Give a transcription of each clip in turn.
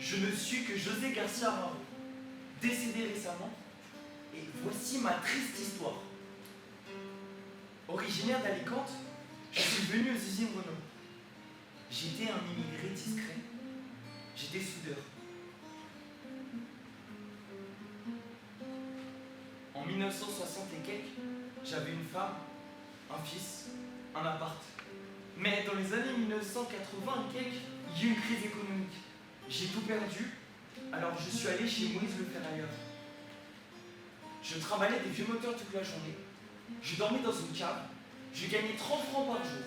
Je ne suis que José Garcia Raro, décédé récemment, et voici ma triste histoire. Originaire d'Alicante, je suis venu aux usines Renault. J'étais un immigré discret, j'étais soudeur. En 1960 et quelques, j'avais une femme, un fils, un appart. Mais dans les années 1980 et quelques, il y a eu une crise économique. J'ai tout perdu, alors je suis allé chez Moïse le ferrailleur. Je travaillais des vieux moteurs toute la journée. Je dormais dans une cave. Je gagnais 30 francs par jour.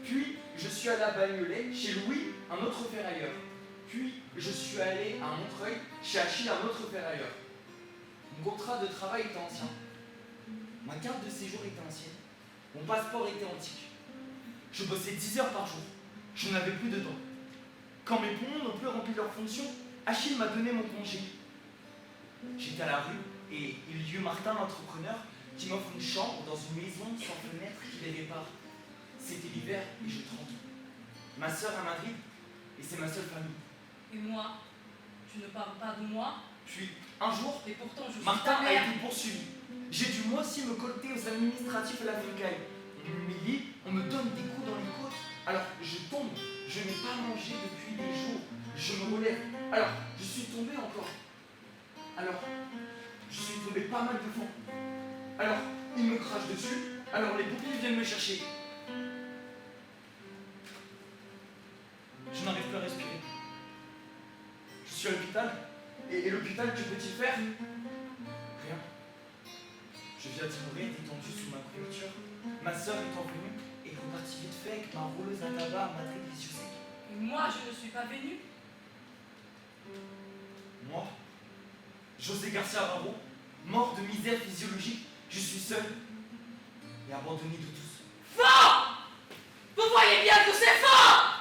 Puis, je suis allé à Bagnolet, chez Louis, un autre ferrailleur. Puis, je suis allé à Montreuil, chez Achille, un autre ferrailleur. Mon contrat de travail était ancien. Ma carte de séjour était ancienne. Mon passeport était antique. Je bossais 10 heures par jour. Je n'avais plus de temps. Quand mes poumons n'ont plus rempli leur fonction, Achille m'a donné mon congé. J'étais à la rue et il y eut Martin, l'entrepreneur, qui m'offre une chambre dans une maison sans fenêtre qui les répare. C'était l'hiver et je tremble. Ma sœur à Madrid et c'est ma seule famille. Et moi? Tu ne parles pas de moi? Puis, un jour, Et pourtant je suis Martin ta a mère. été poursuivi. J'ai dû moi aussi me colter aux administratifs à la Foucaille. On m'humilie, on me donne des coups dans les côtes. Alors je tombe, je n'ai pas mangé depuis des jours. Je me relève. Alors je suis tombé encore. Alors je suis tombé pas mal de fois. Alors ils me crachent dessus. Alors les pompiers viennent me chercher. Je n'arrive plus à respirer. Je suis à l'hôpital. Et l'hôpital, que peut-il faire? Rien. Je viens d'y mourir détendu sous ma couverture. Ma sœur étant venue et repartie vite fait avec ma rouleuse à tabac à Madrid les yeux secs. Et moi je ne suis pas venue. Moi, José Garcia Raro, mort de misère physiologique, je suis seul et abandonné de tous. Faux! Vous voyez bien que c'est faux!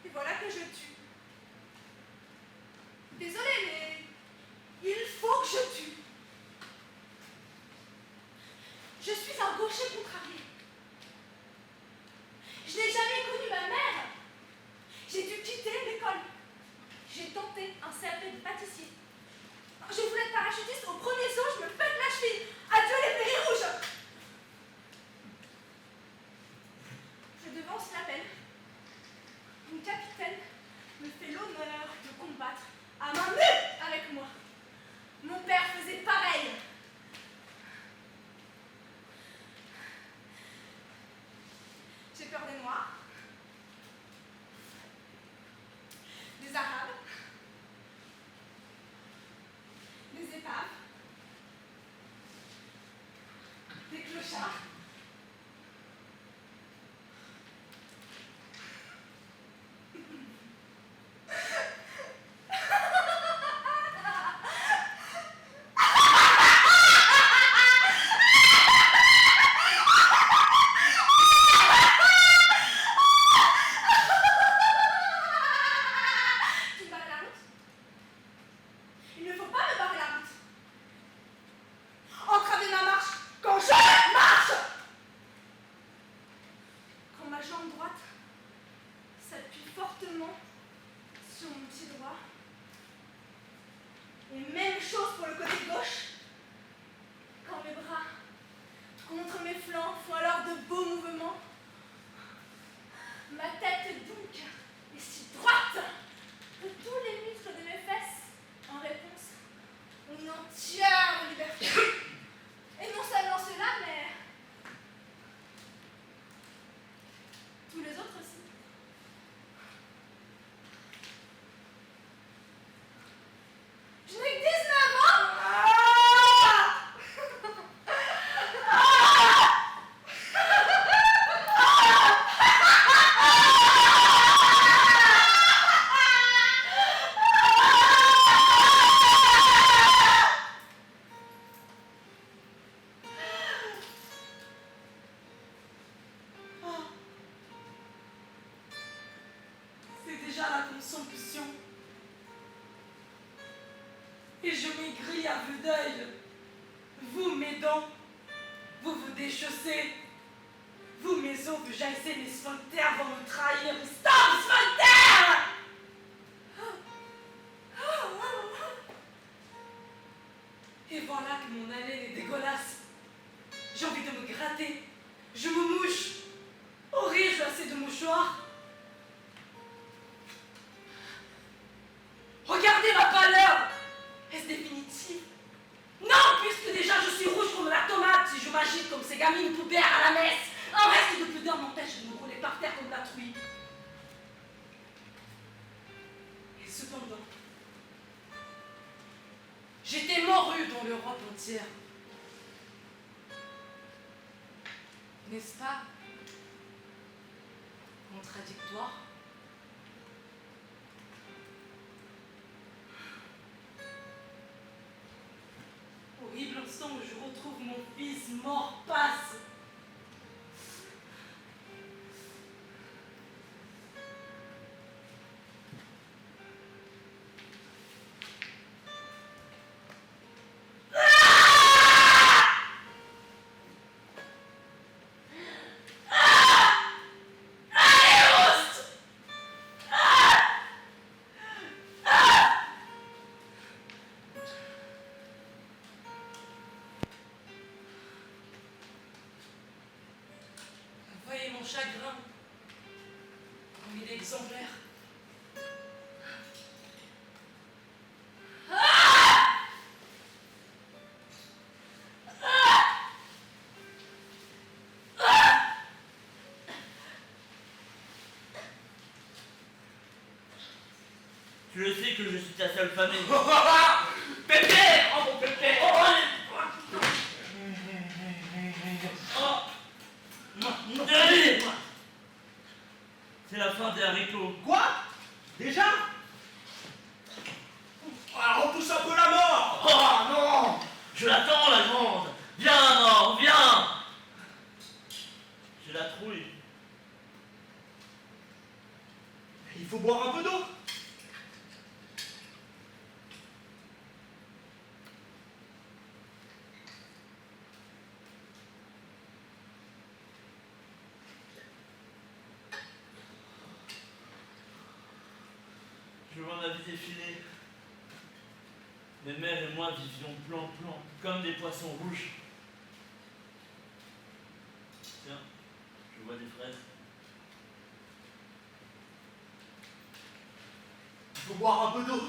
Et voilà que je tue. Désolée, mais il faut que je tue. Je suis un gaucher contrarié. Je n'ai jamais connu ma mère. J'ai dû quitter l'école. J'ai tenté un CAP de pâtissier. Je voulais être parachutiste. Au premier saut, je me pète la cheville. Adieu les périls rouges. Je devance l'appel. Une capitaine me fait l'honneur de combattre à main nue avec moi. Mon père faisait pareil. J'ai peur des Noirs, des Arabes, des épaves, des clochards. Tu me barres la route? Il ne faut pas me barrer la route. Entraver ma marche quand je marche. Quand ma jambe droite s'appuie fortement sur mon pied droit. Et même chose pour le côté gauche. Quand mes bras contre mes flancs font alors de beaux mouvements. Ma tête donc est si droite que tous les muscles de mes fesses, en réponse, ont une entière liberté. Et non seulement cela, mais tous les autres aussi. Je n'ai que 19 ans. et je maigris à vue d'œil. Vous, mes dents, vous vous déchaussez. Vous, mes os, vous jaillissez, mes sphincters vont me trahir. Stop, sphincter! Et voilà que mon haleine est dégueulasse. J'ai envie de me gratter. Je me mouche. Au rire, je assez de mouchoirs. Regardez ma pâleur. Est-ce définitif? Non, puisque déjà je suis rouge comme la tomate si je m'agite comme ces gamines poupées à la messe. Un reste de pudeur m'empêche de me rouler par terre comme la truie. Et cependant, j'étais morue dans l'Europe entière. N'est-ce pas contradictoire? Horrible instant où je retrouve mon fils mort passe. Voyez mon chagrin, comme il est exemplaire. Tu le sais que je suis ta seule famille. Pépé! Oh mon Pépé! David! C'est la fin des haricots. Quoi? Déjà? Ah, repousse un peu la mort! Oh non! Je l'attends, la grande! Viens, mort, viens! J'ai la trouille. Il faut boire un peu d'eau. Je vois ma vie défiler. Mes mères et moi vivions plan-plan, comme des poissons rouges. Tiens, je vois des fraises. Il faut boire un peu d'eau.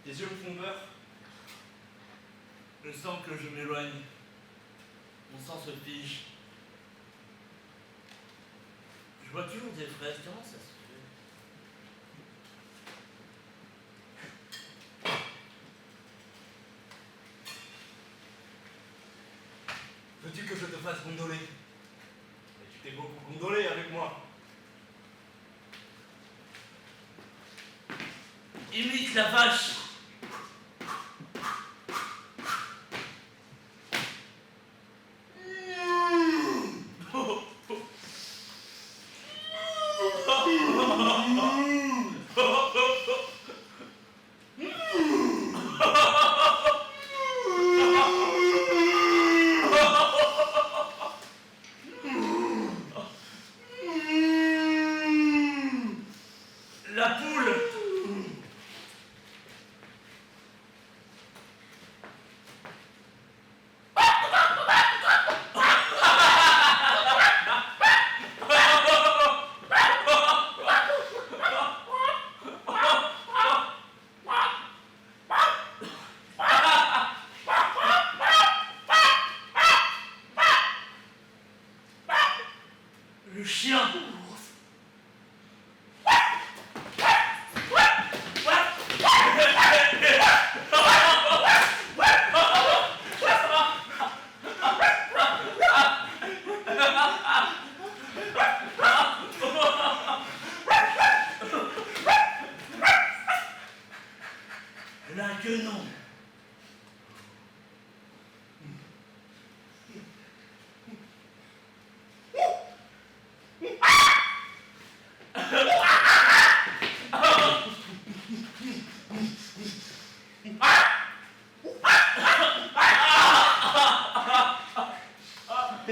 Tes yeux me font peur. Je sens que je m'éloigne. Mon sang se fige. Je vois toujours des fraises. Comment ça se fait? Veux-tu que je te fasse gondoler? Mais tu t'es beaucoup gondolé avec moi. Imite la vache. La poule.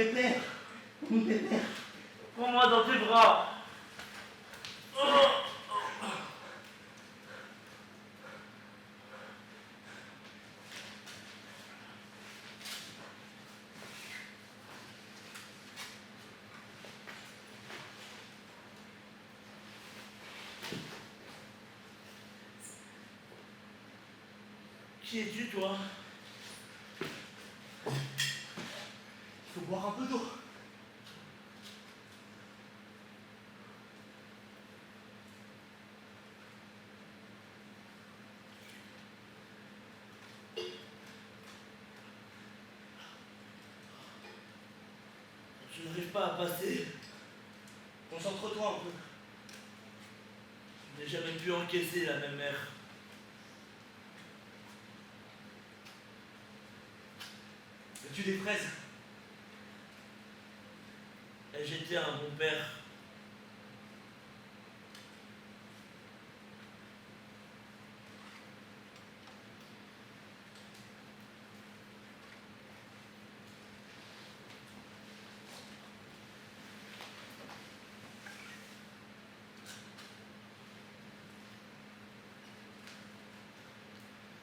pépère. Mon pépère. Prends-moi dans tes bras. Oh. Qui es-tu, toi? Il faut boire un peu d'eau. Je n'arrive pas à passer. Concentre-toi un peu. Je n'ai jamais pu encaisser la même mer. Veux-tu des fraises? Et j'étais un bon père.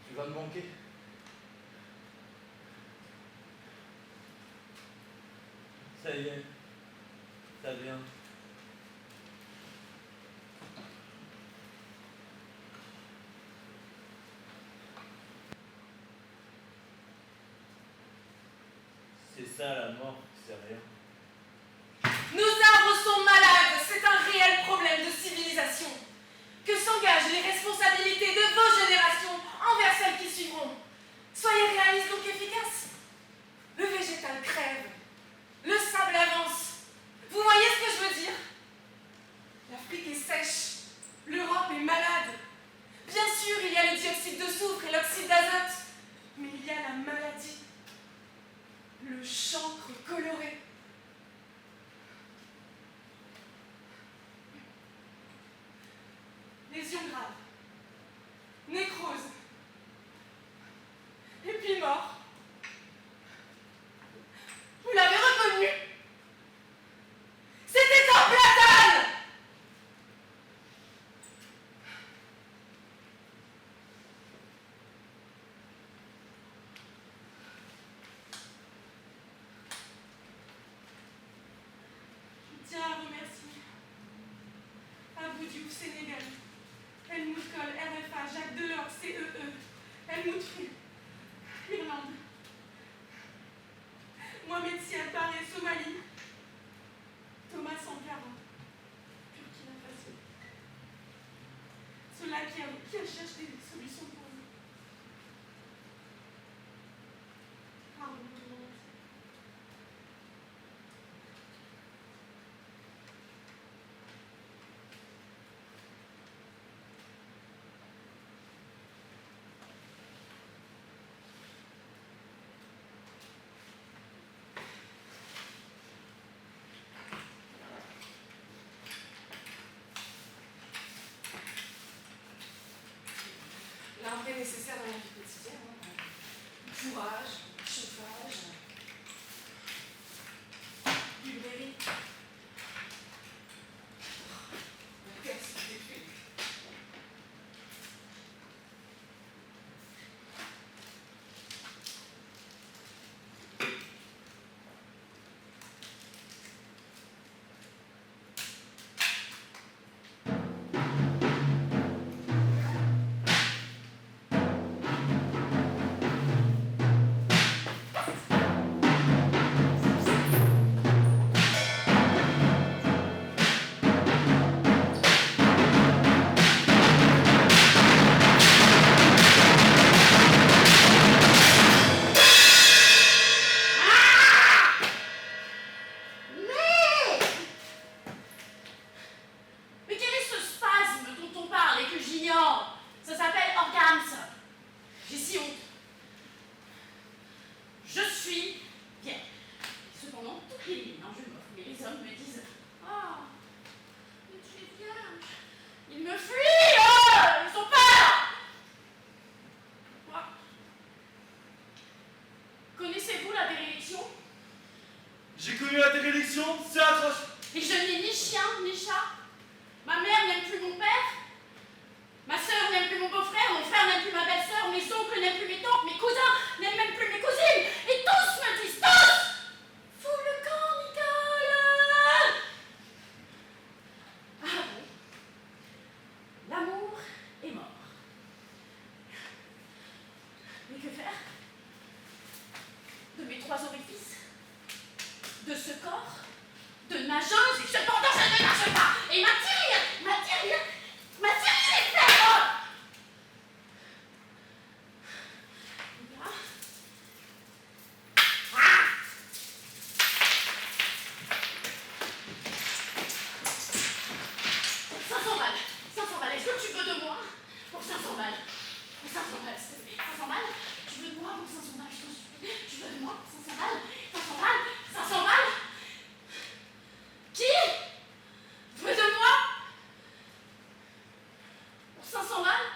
Tu vas me manquer. Ça y est. Ça vient. C'est ça la mort, c'est rien. Nos arbres sont malades, c'est un réel problème de civilisation. Que s'engagent les responsabilités de vos générations envers celles qui suivront. Soyez réalistes donc efficaces. Le végétal crève, le sable avance. Vous voyez ce que je veux dire? L'Afrique est sèche, l'Europe est malade. Bien sûr, il y a le dioxyde de soufre et l'oxyde d'azote, mais il y a la maladie, le chancre coloré. Lésions graves, nécrose, et puis mort. Vous l'avez reconnu? C'était un platane! Je tiens à remercier Abou Diouf, Sénégal, Helmut Kohl, RFA, Jacques Delors, CEE, Helmut Fru, Irlande, Mohamed Siad Barré, Somalie, Thomas Sankara, Burkina Faso. Ceux-là qui cherchent des solutions pour nous. Pardon, je vous remercie. L'un nécessaire dans la vie quotidienne. Fourrage, chauffage, librairie. Mon cœur s'est défait. Mais quel est ce spasme dont on parle et que j'ignore? Ça s'appelle orgasme. J'ai si honte. Je suis bien. Cependant, toutes les lignes, je m'offre, mais les hommes me disent: ah, mais tu es vierge. Ils me fuient, ils ont peur. Moi. Connaissez-vous la déréliction? J'ai connu la déréliction, c'est atroce. Et je n'ai ni chien, ni chat. Ma mère n'aime plus mon père. Ma sœur n'aime plus mon beau-frère. Mon frère n'aime plus ma belle-sœur. Mes oncles n'aiment plus mes tantes. Mes cousins n'aiment même plus mes cousines. Et tous me disent tous! Fous le camp, Nicole! Ah bon? L'amour est mort. Mais que faire? De mes 3 orifices? De ce corps? De nageuse, et cependant je ne nage pas. Et ma tirelire est faible. Là. Ah! 500 balles. 500 balles. Est-ce que tu veux de moi pour 500 balles? Pour 500 balles, s'il te plaît. 500 balles? Tu veux de moi pour 500 balles? Je t'en supplie. Tu veux de moi pour 500 balles? 500 balles? 500 balles? Qui veut de moi pour 500 balles?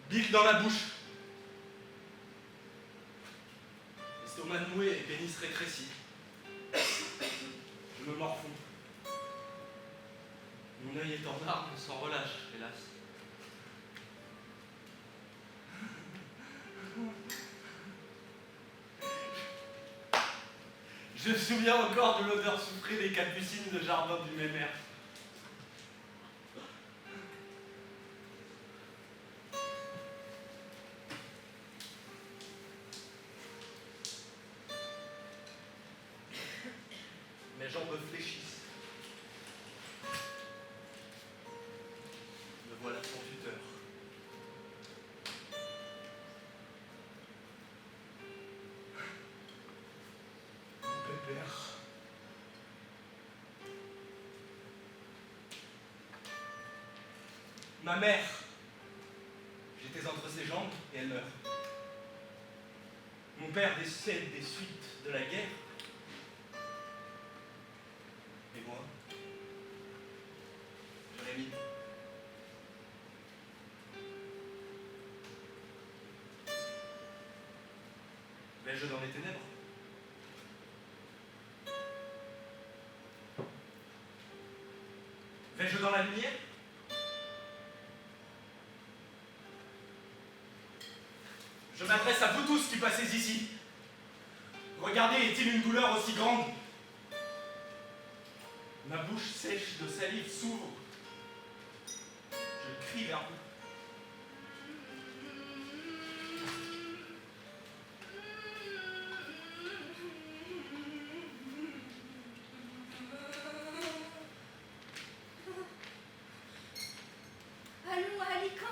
Bic dans la bouche. Estomac noué et pénis rétréci. Je me morfonds. Mon œil est en larmes sans relâche, hélas. Je me souviens encore de l'odeur soufrée des capucines de jardin du Mémère. Mes jambes fléchissent. Me voilà son tuteur. Mon pépère. Ma mère. J'étais entre ses jambes et elle meurt. Mon père décède des suites de la guerre. Et moi, Vais-je dans les ténèbres? Vais-je dans la lumière? Je m'adresse à vous tous qui passez ici. Regardez, est-il une douleur aussi grande? Ma bouche sèche de salive s'ouvre. Je crie vers vous. Allons à Alicante.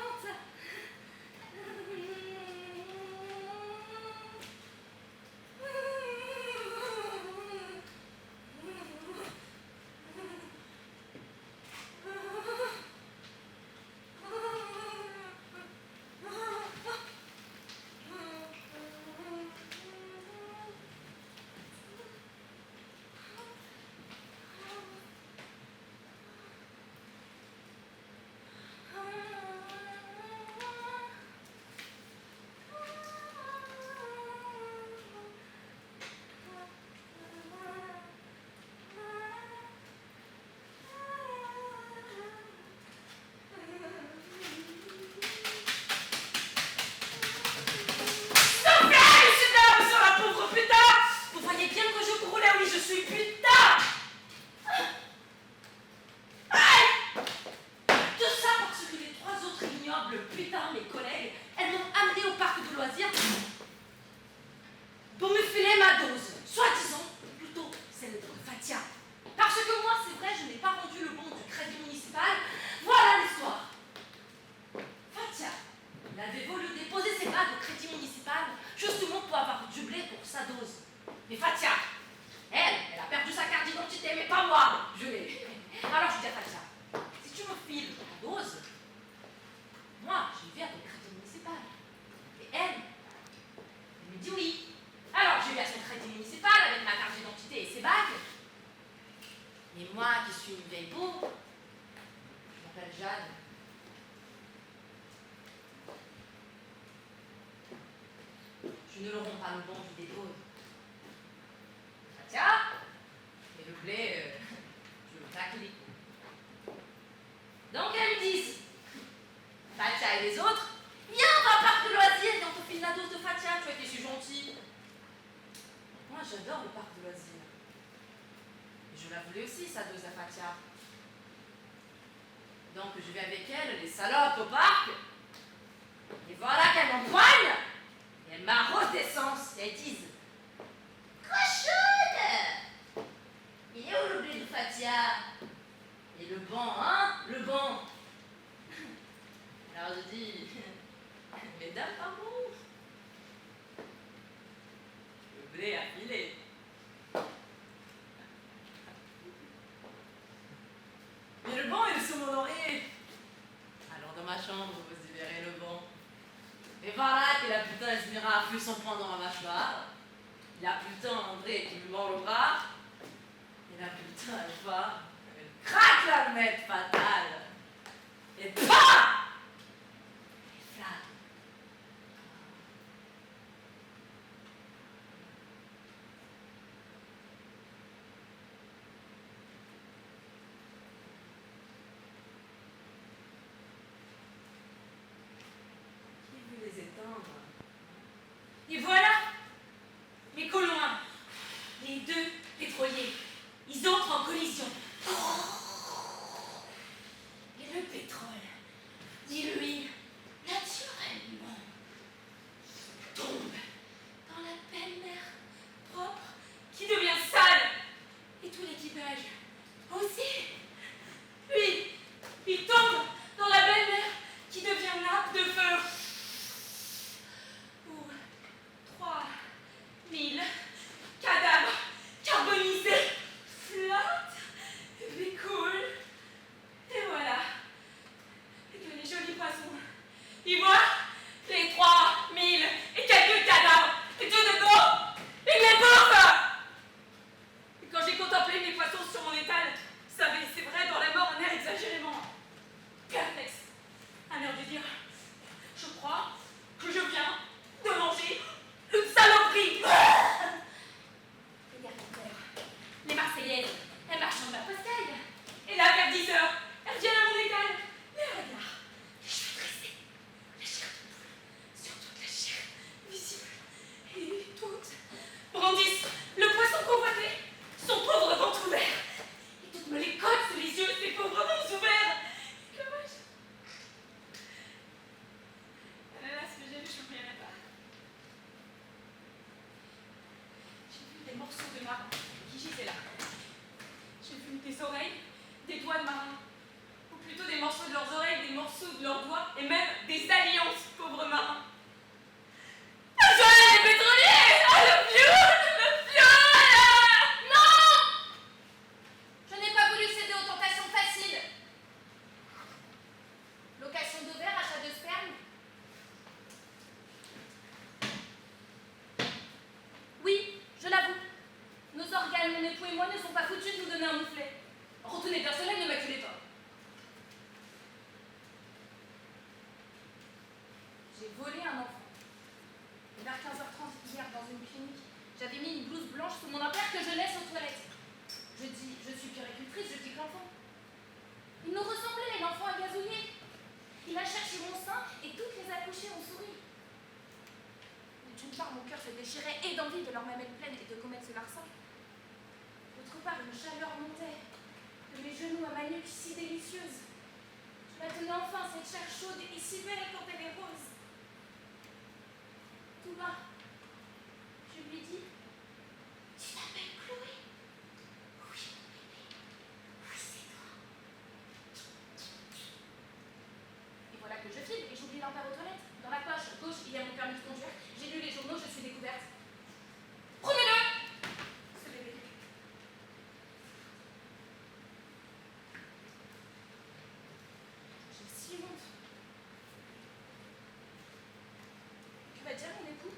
Je ne leur rends pas le bon qui dépose. Tiens, et le blé, je le tacle les coups. Donc elles me disent, Fatia et les autres, viens, on va au parc de loisirs et on te file la dose de Fatia, tu as été si gentil. Moi j'adore le parc de loisirs. Et je la voulais aussi, sa dose à Fatia. Donc je vais avec elle, les salopes, au parc. Et voilà qu'elles m'empoignent. Et elles m'arrosent d'essence. Et elles disent, cochonne! Il est où le blé de Fatia? Et le banc, hein? Le banc. Alors je dis, mesdames, pardon. Le blé a filé. Mais le banc est le saumon doré. Alors dans ma chambre, vous y verrez le banc. Et voilà que la putain Esmira a pu s'en prendre dans ma mâchoire. La putain André qui me mord le bras. Et la putain Alpha, elle craque l'allumette fatale. Et PAM! Et flamme. Qui veut les éteindre? Et voilà, mes colons, les deux pétroliers, ils entrent en collision. Et le pétrole, dilué naturellement, tombe dans la belle mer propre qui devient sale. Et tout l'équipage aussi. Lui, il tombe dans la belle mer qui devient nappe de feu. Où 3000 cadavres carbonisés flottent et découlent Marseillaise. Un marchand de ma postaille. Et là, vers 10 heures, elle vient à mon étal. Le regard, les cheveux dressés, la chair de poule, sur toute la chair visible. Et toutes Brandissent le poisson convoité, son pauvre ventre ouvert. Et toutes me les collent sous les yeux, ces pauvres monts ouverts. Que vois-je? Là, ce que j'ai vu, je ne reviendrai pas. J'ai vu des morceaux de marbre qui gisaient là. J'ai vu des oreilles, des doigts de marins. Ou plutôt des morceaux de leurs oreilles, des morceaux de leurs doigts, et même des alliances, pauvres marins. Ah, Joël, les pétroliers! Ah, le viol! Le viol! Non! Je n'ai pas voulu céder aux tentations faciles. Location d'ovaires, achat de sperme. Oui, je l'avoue. Nos organes, mon époux et moi, ne sont pas foutus de nous donner un mouflet. Retournez personnel, ne m'acculez pas. J'ai volé un enfant. Et vers 15h30 hier, dans une clinique, j'avais mis une blouse blanche sous mon impair que je laisse aux toilettes. Je dis, je suis puéricultrice, je pique l'enfant. Il nous ressemblait, l'enfant à gazouiller. Il a cherché mon sein et toutes les accouchées ont souri. D'une part, mon cœur se déchirait et d'envie de leur mamelle pleine et de commettre ce larcin. D'autre part, une chaleur montait de mes genoux à ma nuque si délicieuse. Je la tenais enfin, cette chair chaude et si belle quand elle est rose. Tout bas, je lui dis, tu t'appelles Chloé? Oui, mon bébé. Oui, c'est toi. Et voilà que je file et j'oublie l'impair aux toilettes. Dans la poche gauche, il y a mon permis de conduire. J'ai lu les journaux, je suis découverte. Prenez-le! Ce bébé. J'ai si honte. Tu vas dire mon époux?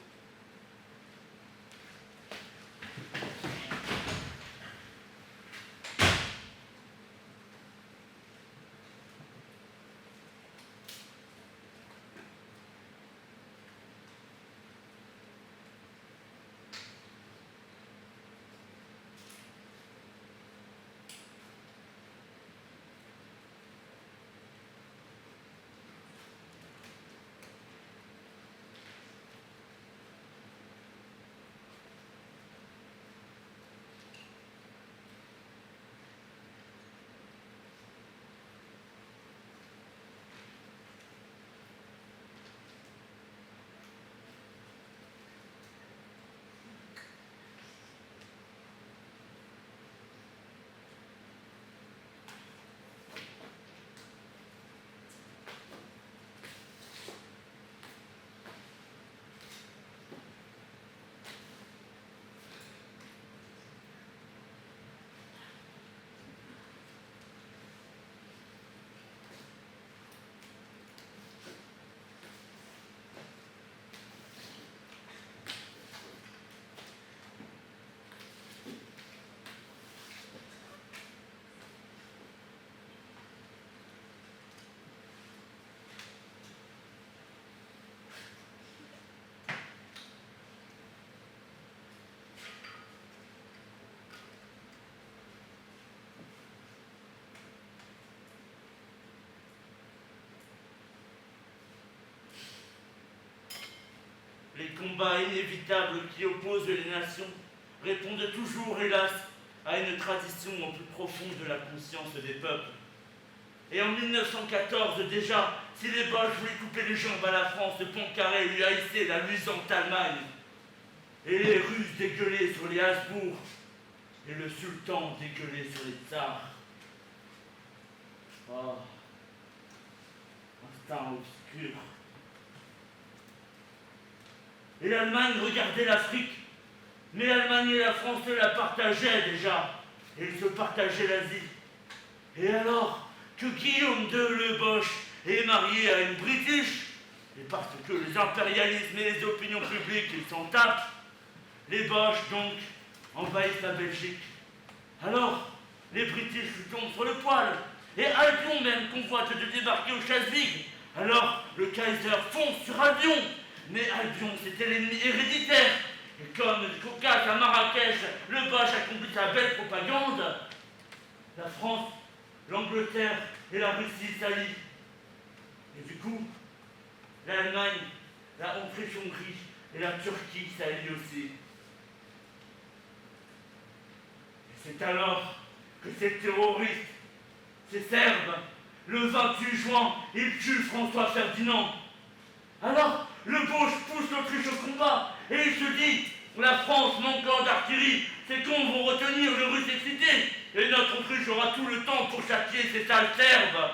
Les combats inévitables qui opposent les nations répondent toujours, hélas, à une tradition au plus profond de la conscience des peuples. Et en 1914 déjà, si les Boches voulaient couper les jambes à la France, Poincaré lui haïssait la luisante Allemagne. Et les Russes dégueulaient sur les Habsbourg, et le sultan dégueulait sur les tsars. Oh, instinct obscur. Et l'Allemagne regardait l'Afrique, mais l'Allemagne et la France la partageaient déjà, et ils se partageaient l'Asie. Et alors que Guillaume II le Boche est marié à une British, et parce que les impérialismes et les opinions publiques ils s'en tapent, les Boches donc envahissent la Belgique. Alors, les British lui tombent sur le poil, et Albion même convoite de débarquer au Schleswig. Alors, le Kaiser fonce sur Albion. Mais Albion, c'était l'ennemi héréditaire. Et comme le Caucase à Marrakech, le Boche accomplit sa belle propagande, la France, l'Angleterre et la Russie s'allient. Et du coup, l'Allemagne, la Autriche-Hongrie et la Turquie s'allient aussi. Et c'est alors que ces terroristes, ces Serbes, le 28 juin, ils tuent François Ferdinand. Alors, le Boche pousse l'Autriche au combat et il se dit, la France manquant d'artillerie, ses cons vont retenir le Russe excité et notre Autriche aura tout le temps pour châtier ces sales Serbes.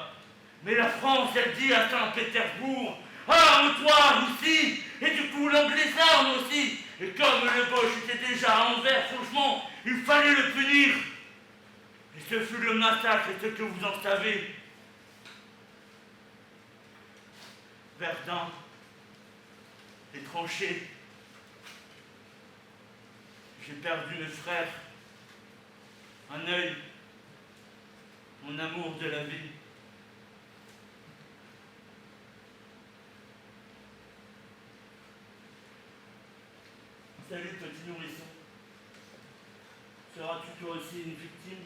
Mais la France, elle dit à Saint-Pétersbourg, arme-toi Russie, et du coup l'Anglais s'arme aussi. Et comme le Boche était déjà à Anvers, franchement, il fallait le punir. Et ce fut le massacre, et ce que vous en savez. Verdun, les tranchées. J'ai perdu mes frères, un œil, mon amour de la vie. Salut petit nourrisson. Seras-tu toi aussi une victime?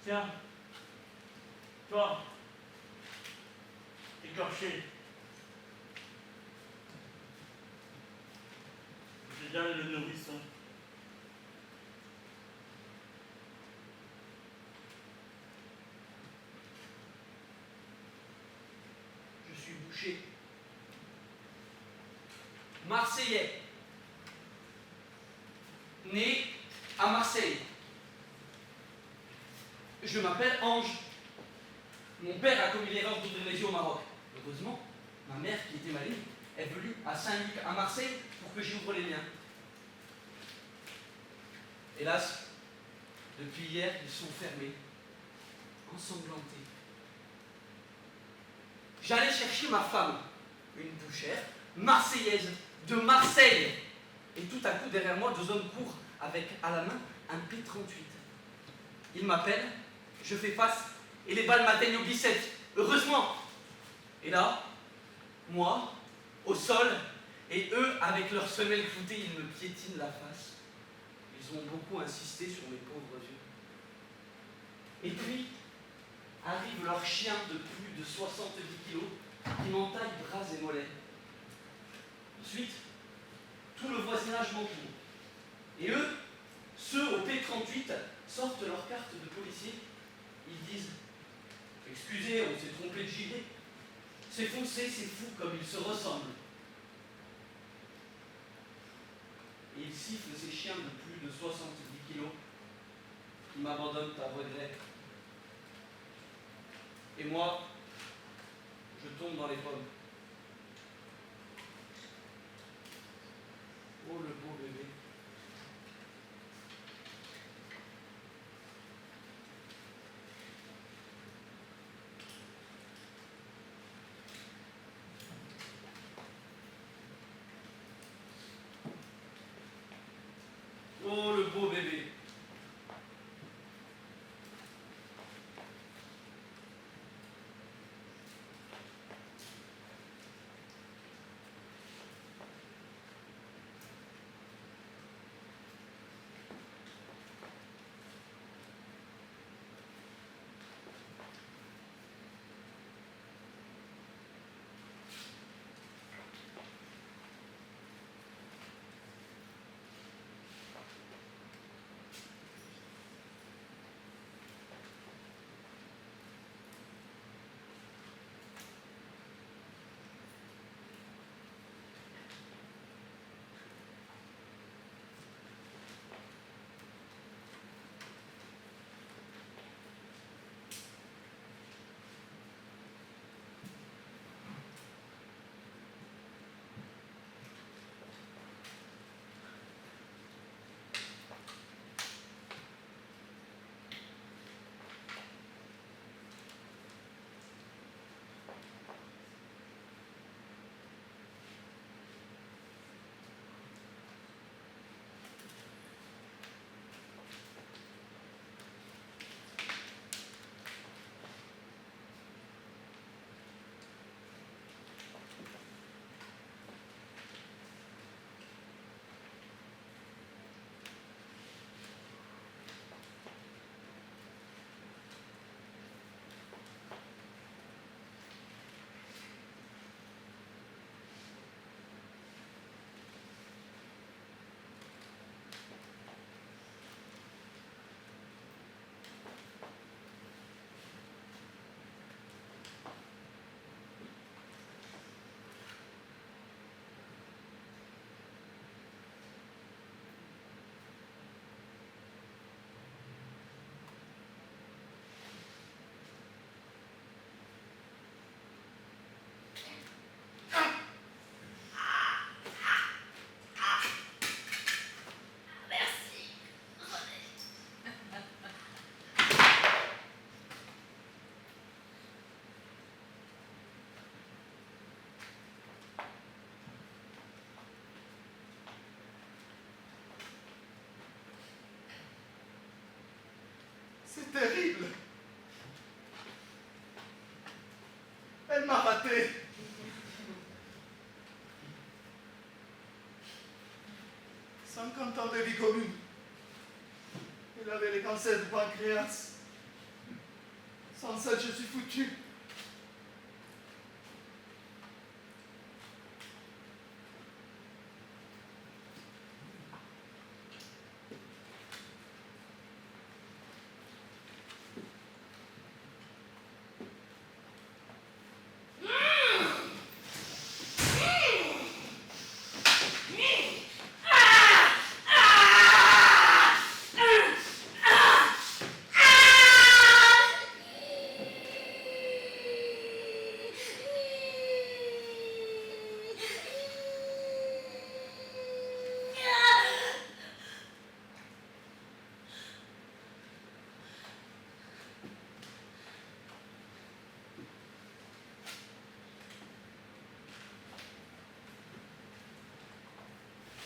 Tiens, toi, écorché, je donne le nourrisson. Je suis boucher. Marseillais. Né à Marseille. Je m'appelle Ange. Mon père a commis l'erreur d'ouvrir les yeux au Maroc. Heureusement, ma mère, qui était maligne, est venue à Saint-Luc, à Marseille, pour que j'y ouvre les miens. Hélas, depuis hier, ils sont fermés, ensanglantés. J'allais chercher ma femme, une bouchère, marseillaise, de Marseille. Et tout à coup, derrière moi, deux hommes courent avec à la main un P38. Ils m'appellent, je fais face, et les balles m'atteignent au biceps. Heureusement. Et là, moi, au sol, et eux, avec leurs semelles cloutées, ils me piétinent la face. Ils ont beaucoup insisté sur mes pauvres yeux. Et puis, arrive leur chien de plus de 70 kilos qui m'entaille bras et mollets. Ensuite, tout le voisinage m'entoure. Et eux, ceux au P38, sortent leur carte de policier. Ils disent « Excusez, on s'est trompé de gilet. C'est foncé, c'est fou comme ils se ressemblent. » Et ils sifflent ces chiens de plus de 70 kilos qui m'abandonnent à regret. Et moi, je tombe dans les pommes. Oh, le beau bébé. Oh, le beau bébé. C'est terrible. Elle m'a raté. « 50 ans de vie commune. Elle avait le cancer du pancréas. Sans ça, je suis foutu.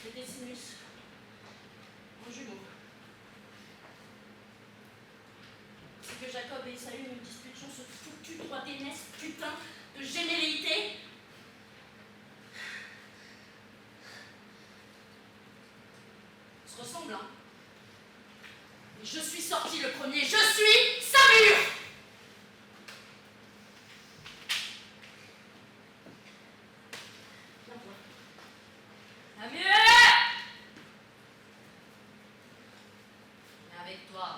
C'était Sinus. En jumeau. C'est que Jacob et Esaü nous disputions ce foutu droit d'aînesse, putain de gémellité. On se ressemble, hein. Et je suis sorti le premier, je suis Samur. Viens, toi. Samur! Mais avec toi.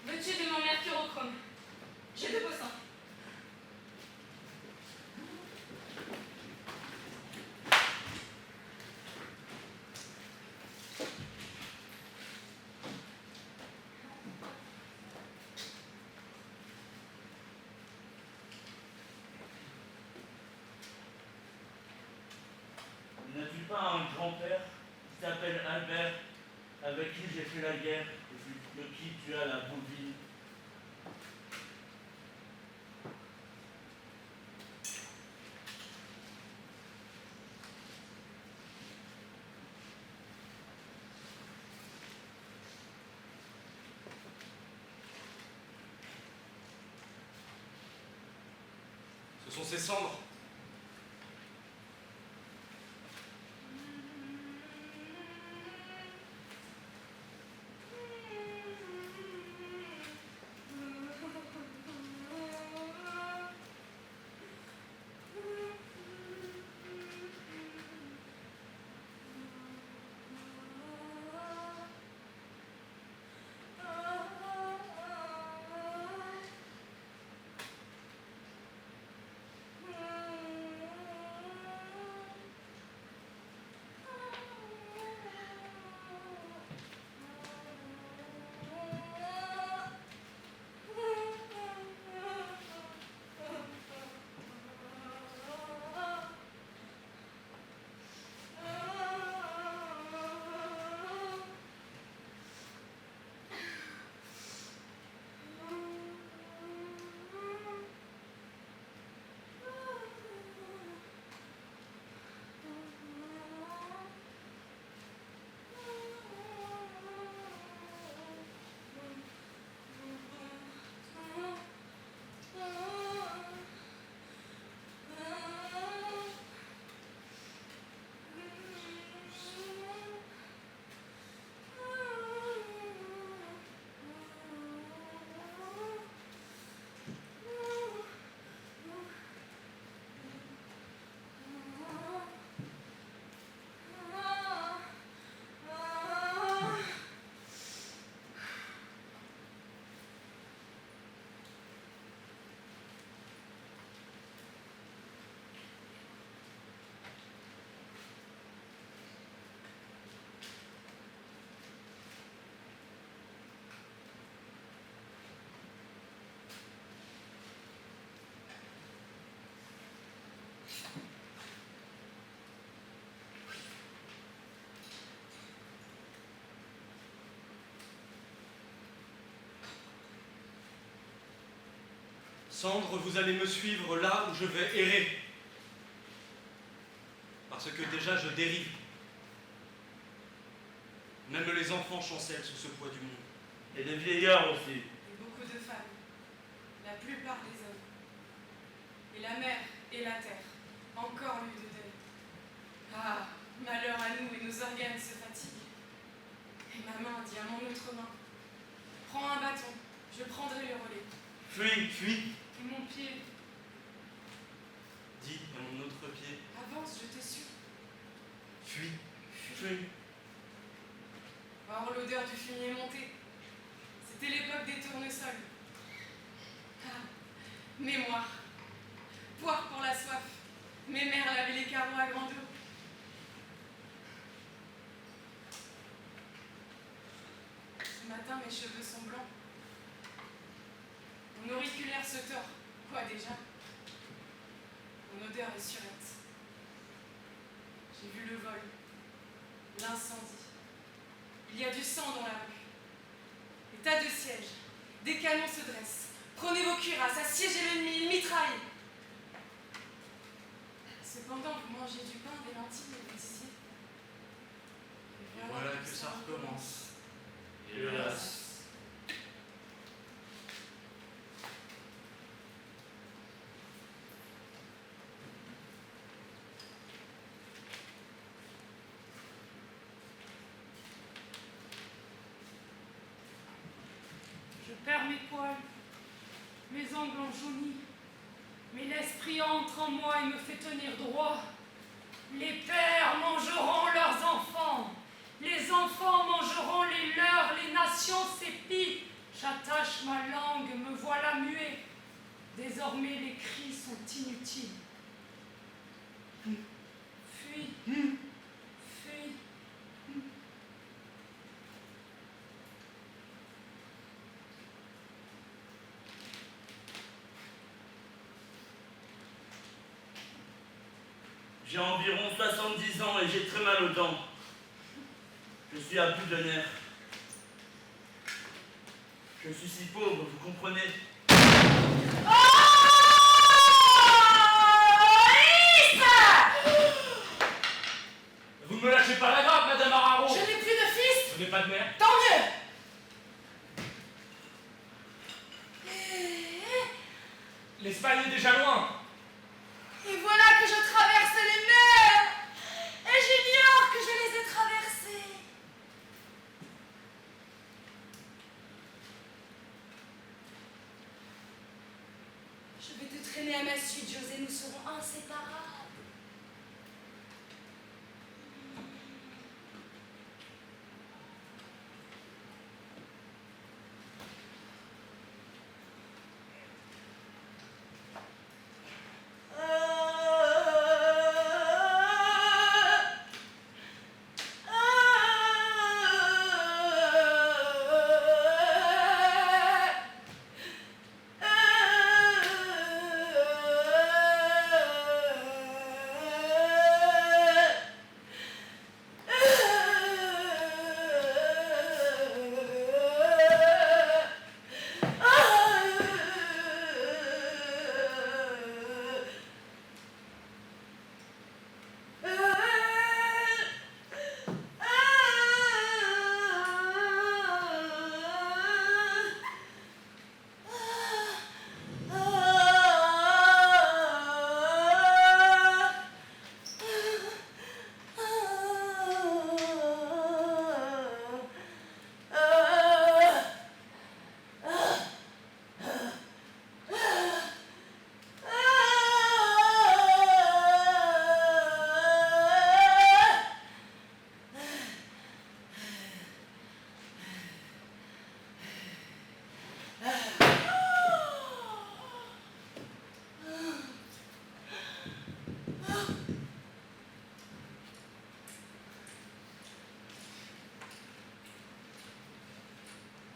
Veux-tu de mon mercurochrome? J'ai de beaux seins. N'as-tu pas un grand-père qui s'appelle Albert, avec qui j'ai fait la guerre et de qui tu as la bovine? Ce sont ses cendres. Cendre, vous allez me suivre là où je vais errer. Parce que déjà je dérive. Même les enfants chancellent sous ce poids du monde. Et les vieillards aussi. Et beaucoup de femmes, la plupart des hommes. Et la mer et la terre, encore lieu de deuil. Ah, malheur à nous et nos organes se fatiguent. Et ma main dit à mon autre main, prends un bâton, je prendrai le relais. Fuis, fuis. Et mon pied, Dis à mon autre pied, avance, je te suis. fuis. Fuis. Or l'odeur du fumier montait. C'était l'époque des tournesols. Ah, mémoire. Poire pour la soif. Mes mères lavaient les carreaux à grande eau. Ce matin, mes cheveux sont blancs. Mon auriculaire se tord. Quoi déjà? Mon odeur est surette. J'ai vu le vol, l'incendie. Il y a du sang dans la rue. Des tas de sièges, des canons se dressent. Prenez vos cuirasses, assiégez l'ennemi, il mitraille. Cependant, vous mangez du pain, des lentilles et vous disiez. Et Voilà que ça recommence. Hélas. Je perds mes poils, mes ongles ont jauni, mais l'esprit entre en moi et me fait tenir droit. Les pères mangeront leurs enfants, les enfants mangeront les leurs, les nations s'épient. J'attache ma langue, me voilà muet. Désormais les cris sont inutiles. Fuis, fuis. J'ai environ 70 ans et j'ai très mal aux dents. Je suis à bout de nerfs. Je suis si pauvre, vous comprenez? Vous ne me lâchez pas la grappe, Madame Araro. Je n'ai plus de fils. Vous n'avez pas de mère. Tant mieux. L'Espagne est déjà loin. Et voilà que je traverse les mers. Et j'ignore que je les ai traversées. Je vais te traîner à ma suite, José, nous serons inséparables.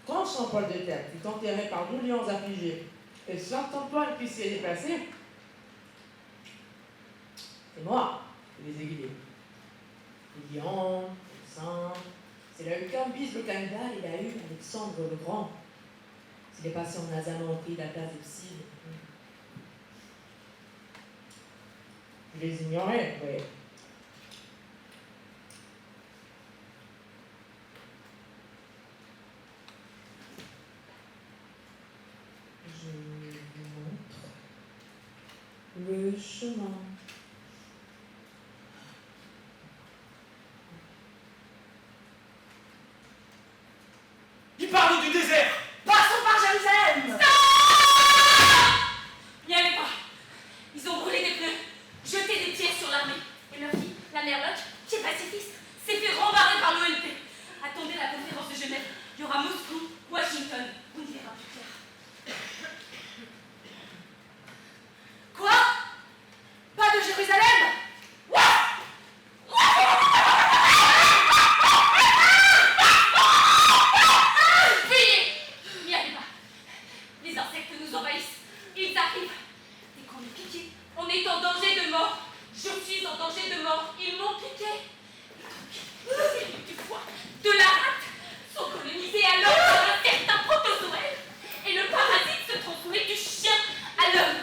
Quand Jean-Paul de Terre fut enterré par 2 lions affligés, et sans Antoine qui s'y est déplacé, c'est moi qui les ai guidés. Les lions, le sang, c'est là eu Cambis le Cangal, il a eu Alexandre le Grand. S'il est passé en Azan ont pris la place de Cid. Je les ignorais, oui. le chemin. Il parle du désert. Passons par Jérusalem. N'y allez pas. Ils ont brûlé des pneus, jeté des pierres sur l'armée. Et leur fille, la mère Locke, qui est pacifiste, s'est fait rembarrer par l'OLP. Attendez la conférence de Genève. Il y aura Moscou, Washington. On y verra plus clair. Quoi? Pas de Jérusalem? Fuyez! N'y allez pas. Les insectes nous envahissent. Ils arrivent. Dès qu'on est piqué, on est en danger de mort. Je suis en danger de mort. Ils m'ont piqué. Et donc, les cellules du foie, de la rate, sont colonisées alors par un certain protozoaire. Et le parasite se transforme du chien à l'homme.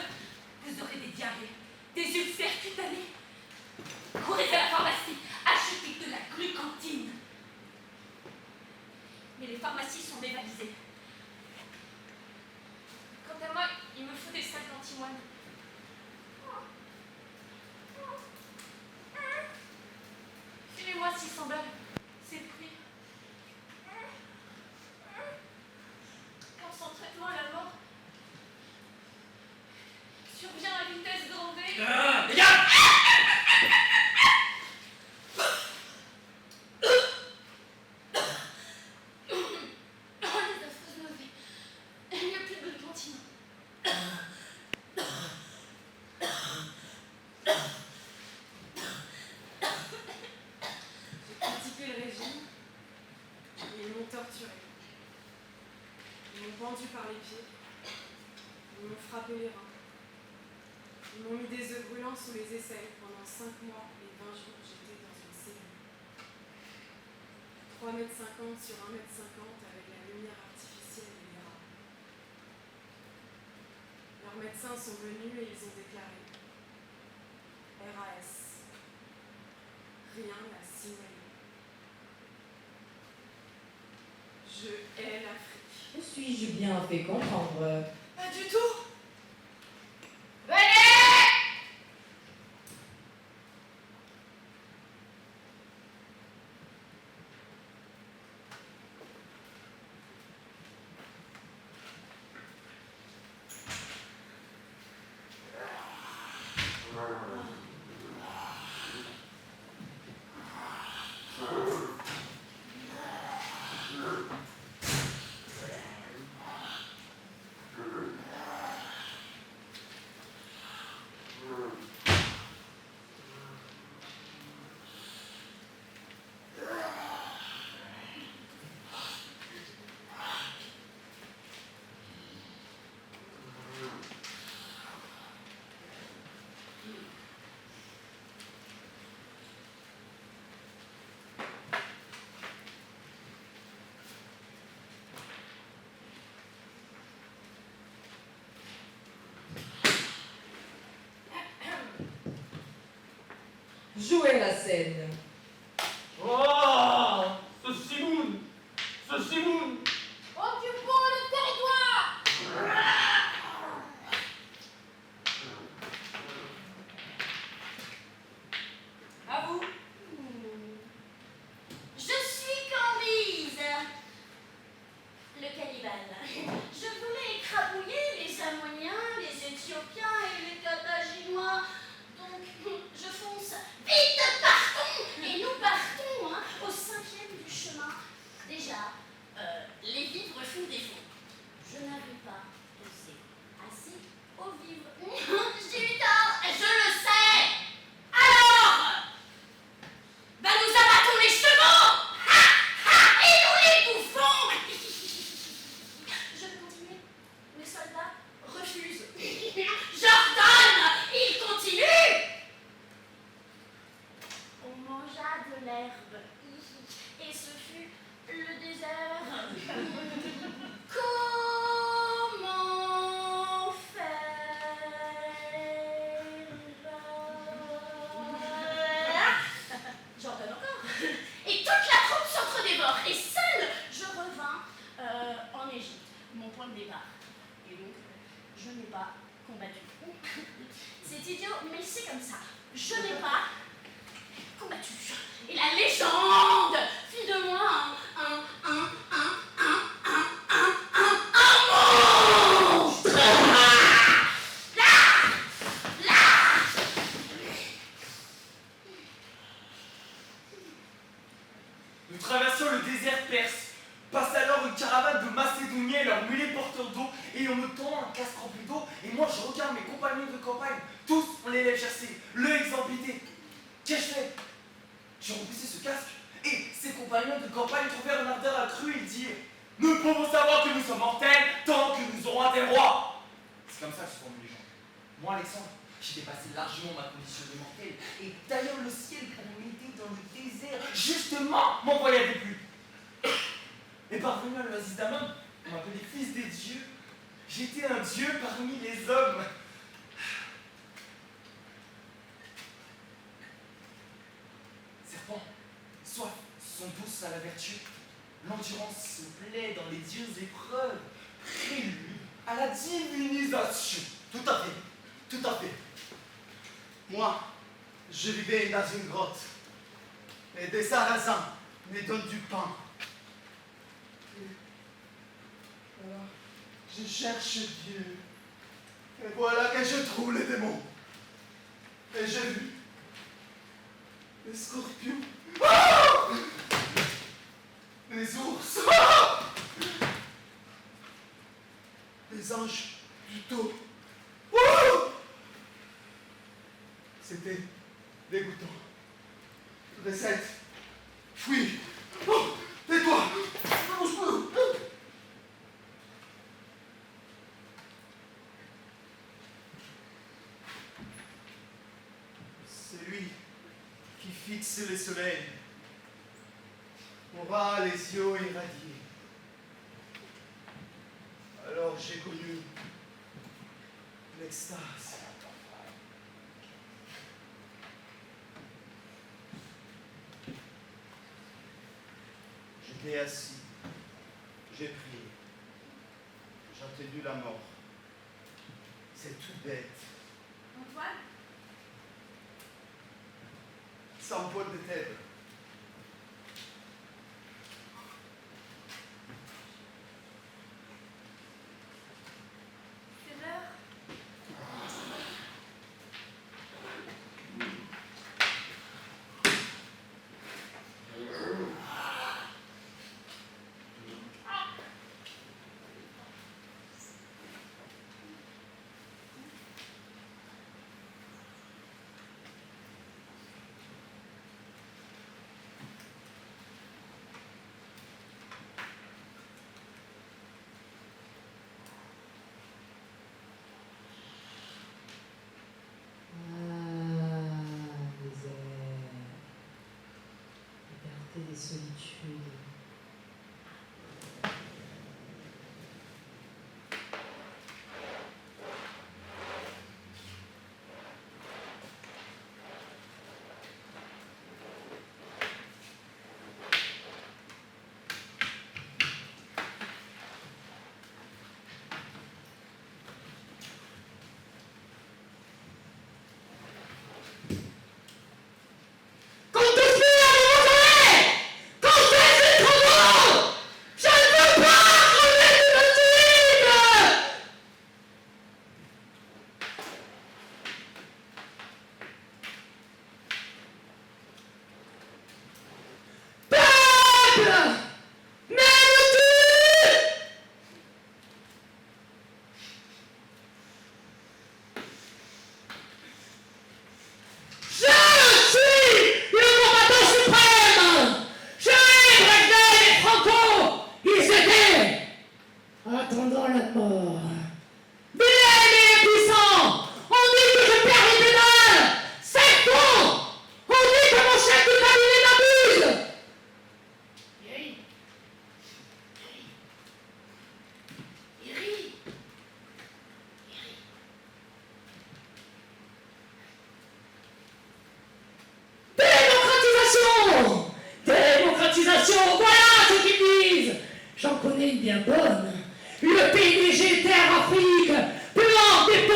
Vous aurez des diarrhées, des ulcères cutanés. Courez à la pharmacie, achetez de la glucantine. Mais les pharmacies sont dévalisées. Quant à moi, il me faut des sacs d'antimoine. Filez-moi 600 balles. C'est le prix. Quand son traitement à la mort survient à vitesse grand V. Les gars! Oh, les affreuses nausées. Il n'y a plus de cantine. J'ai critiqué le régime et ils m'ont torturé. Ils m'ont pendu par les pieds. Ils m'ont frappé les reins. Ils m'ont mis des œufs brûlants sous les aisselles pendant 5 mois et 20 jours. J'étais dans une cellule. 3,50 m sur 1,50 m avec la lumière artificielle et les rats. Leurs médecins sont venus et ils ont déclaré RAS. Rien n'a signalé. Je hais l'Afrique. Me suis-je bien fait comprendre? Pas du tout. Jouez la scène. Oh! Ce Simoun! Ce Simoun! Occupons le territoire! À vous. Je suis Cambyse, le cannibale. Je voulais écrabouiller les Ammoniens, les Éthiopiens et les Carthaginois. Donc, je fonce. Vite, partons! Et nous partons au 5e du chemin. Déjà, les vivres font défaut. Je n'avais pas osé assez aux vivres. J'ai eu tort, je le sais! Alors, bah nous abattons les chevaux! Ha, ha, et nous les bouffons! Je vais continuer. Les soldats refusent. J'ordonne! Ils continuent! On mangea de l'herbe. Et ce fut le désert. Comment faire? J'ordonne encore. Et toute la troupe s'entre-dévore. Et seule, je revins en Égypte, mon point de départ. Et donc, je n'ai pas combattu. C'est idiot, mais c'est comme ça. Je n'ai pas combattu. Et la légende fit de moi un monstre. Nous traversions le désert perse. Passe alors une caravane de Macédoniens et leurs mulets porteurs d'eau, et on me tend un casque rempli d'eau, et moi je regarde mes compagnons de campagne, tous ont les lèvres gercées, l'œil exorbités. Qu'ai-je fait? J'ai repoussé ce casque, et ses compagnons de campagne trouvèrent une ardeur accrue et dirent: nous pouvons savoir que nous sommes mortels tant que nous aurons un des rois. C'est comme ça que se forment les gens. Moi, Alexandre, j'ai dépassé largement ma condition de mortel, et d'ailleurs le ciel pour m'aider dans le désert, justement, m'envoya des pluies. Et parvenu à l'oasis d'Amon, on m'appelait fils des dieux. J'étais un dieu parmi les hommes. Serpent, soif sont douces à la vertu. L'endurance se plaît dans les dieux épreuves. Prélude à la divinisation. Tout à fait, tout à fait. Moi, je vivais dans une grotte. Et des sarrasins me donnent du pain. Et alors, je cherche Dieu. Et voilà que je trouve les démons. Et j'ai vu les scorpions. Ah! Les ours. Ah! Les anges du taux. Oh! C'était dégoûtant. Recette. Fuis. Oh, tais-toi. Celui qui fixe le soleil aura les yeux irradiés. Alors j'ai connu l'extase. J'étais assis, j'ai prié, j'ai entendu la mort. C'est tout bête. Antoine, Sans Paul de Thèbes. c'est l'heure. Des solitudes. Bien bonne. Le PDG d'Air Afrique, plan des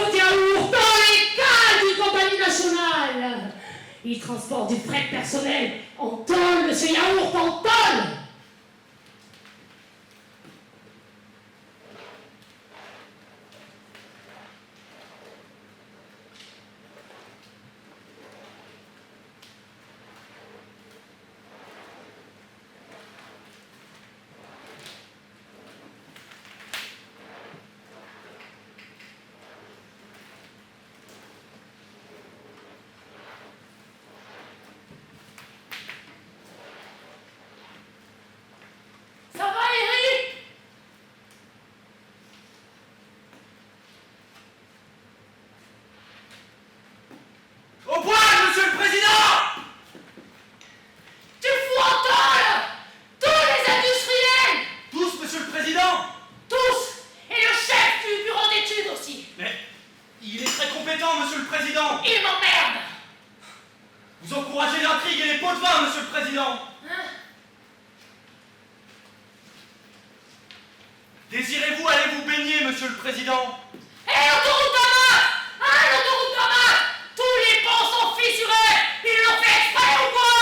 Il transporte du fret personnel en tôle, monsieur Yaourt, en tôle! Ça va, Eric? Au point, monsieur le président! Tu fous en tôle tous les industriels! Tous, monsieur le président! Tous! Et le chef du bureau d'études aussi! Mais il est très compétent, monsieur le président! Il m'emmerde! Vous encouragez l'intrigue et les pots de vin, monsieur le président! Hein? Désirez-vous aller vous baigner, monsieur le président? Et l'autoroute d'Amas! Hein, l'autoroute d'Amas! Tous les ponts sont fissurés! Ils l'ont fait exprès ou quoi?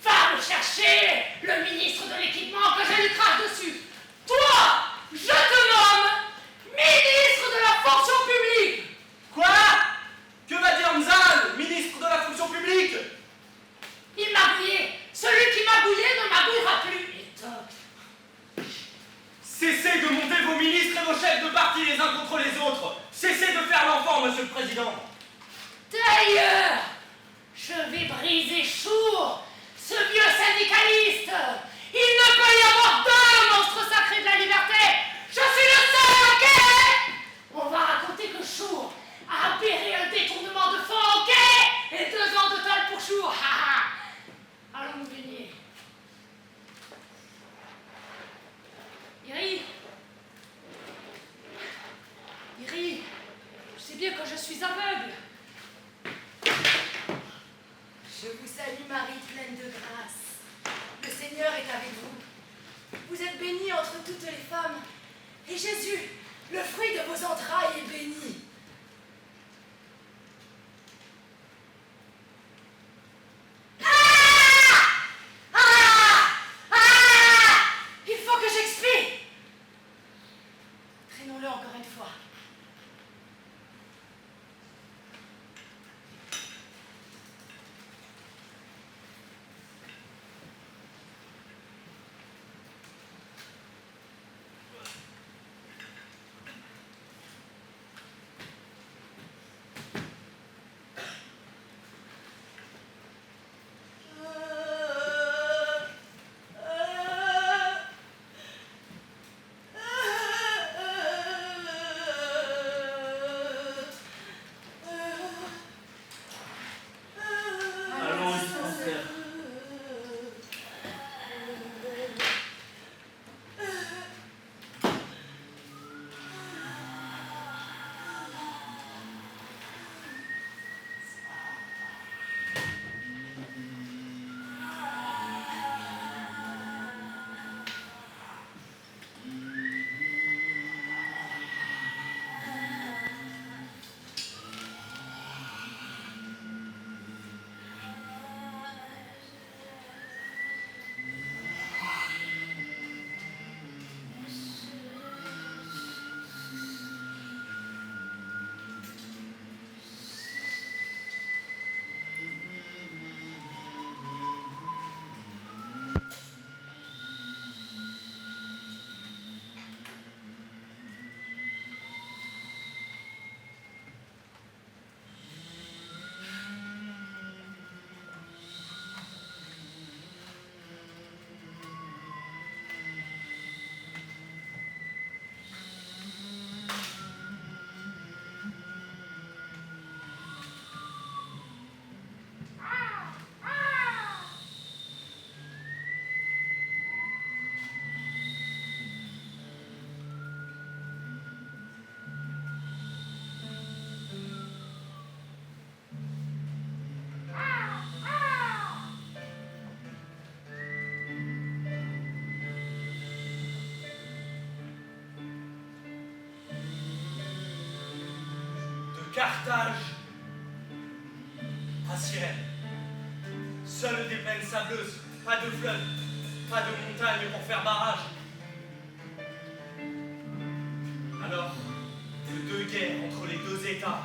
Va me chercher le ministre de l'équipement que je lui crache dessus! Toi, je te nomme ministre de la fonction publique! Quoi? Que va dire Mzal, ministre de la fonction publique? Il m'a bouillé! Celui qui m'a bouillé ne m'abouillera plus! Et toc! Cessez de monter vos ministres et vos chefs de parti les uns contre les autres! Cessez de faire l'enfant, monsieur le président! D'ailleurs, je vais briser Chour, ce vieux syndicaliste. Il ne peut y avoir deux monstres sacrés de la liberté. Je suis le seul, ok? On va raconter que Chour a opéré un détournement de fonds, ok? Et 2 ans de tôle pour Chour, haha. Allons nous baigner. Iri, je sais bien que je suis aveugle. Je vous salue Marie, pleine de grâce. Le Seigneur est avec vous. Vous êtes bénie entre toutes les femmes. Et Jésus, le fruit de vos entrailles, est béni. Il faut que j'explique. Traînons-le encore une fois. Allons, dispensaire. Carthage, Ah, sirène, seules des plaines sableuses, pas de fleuves, pas de montagnes pour faire barrage. Alors que deux guerres entre les deux États.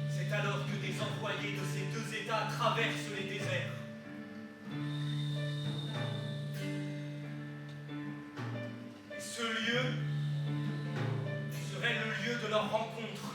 C'est alors que des envoyés de ces deux États traversent les déserts. Et ce lieu serait le lieu de leur rencontre.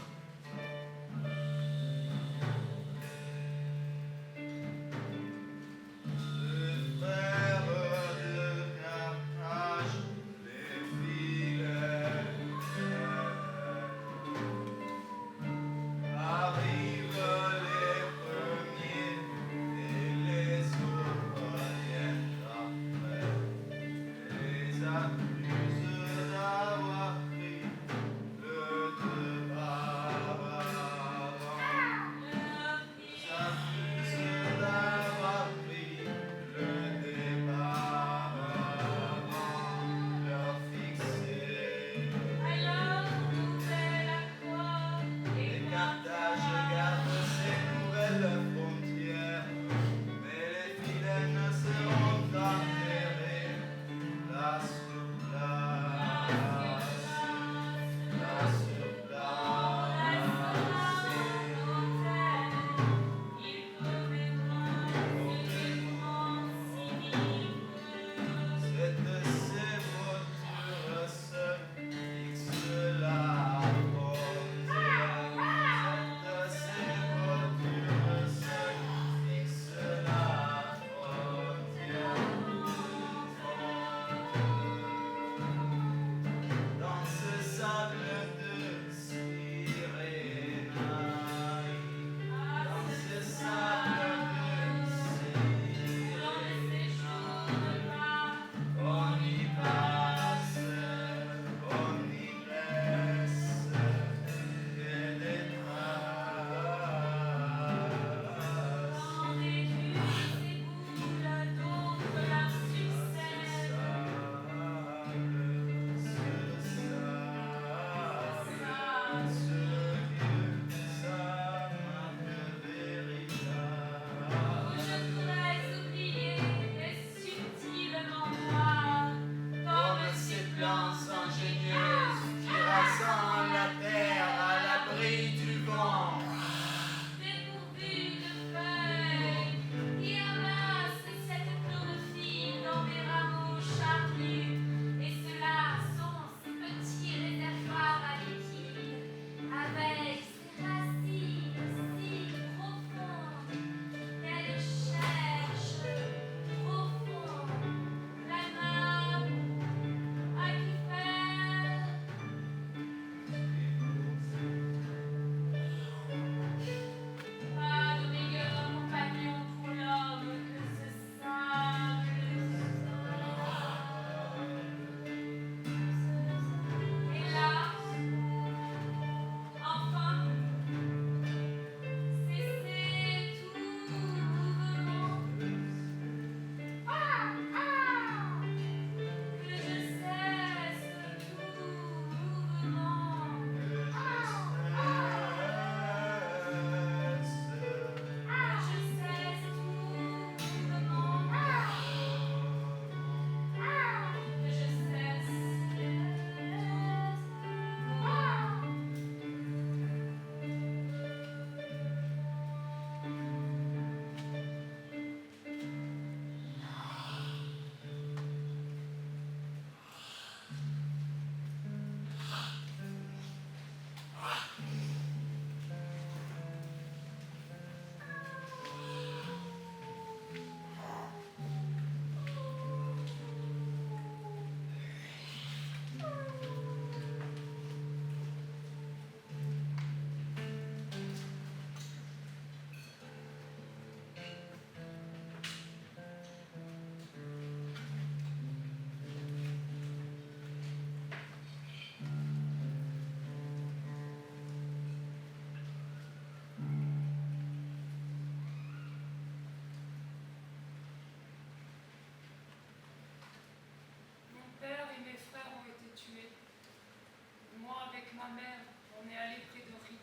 Moi, avec ma mère, on est allé près de Rite.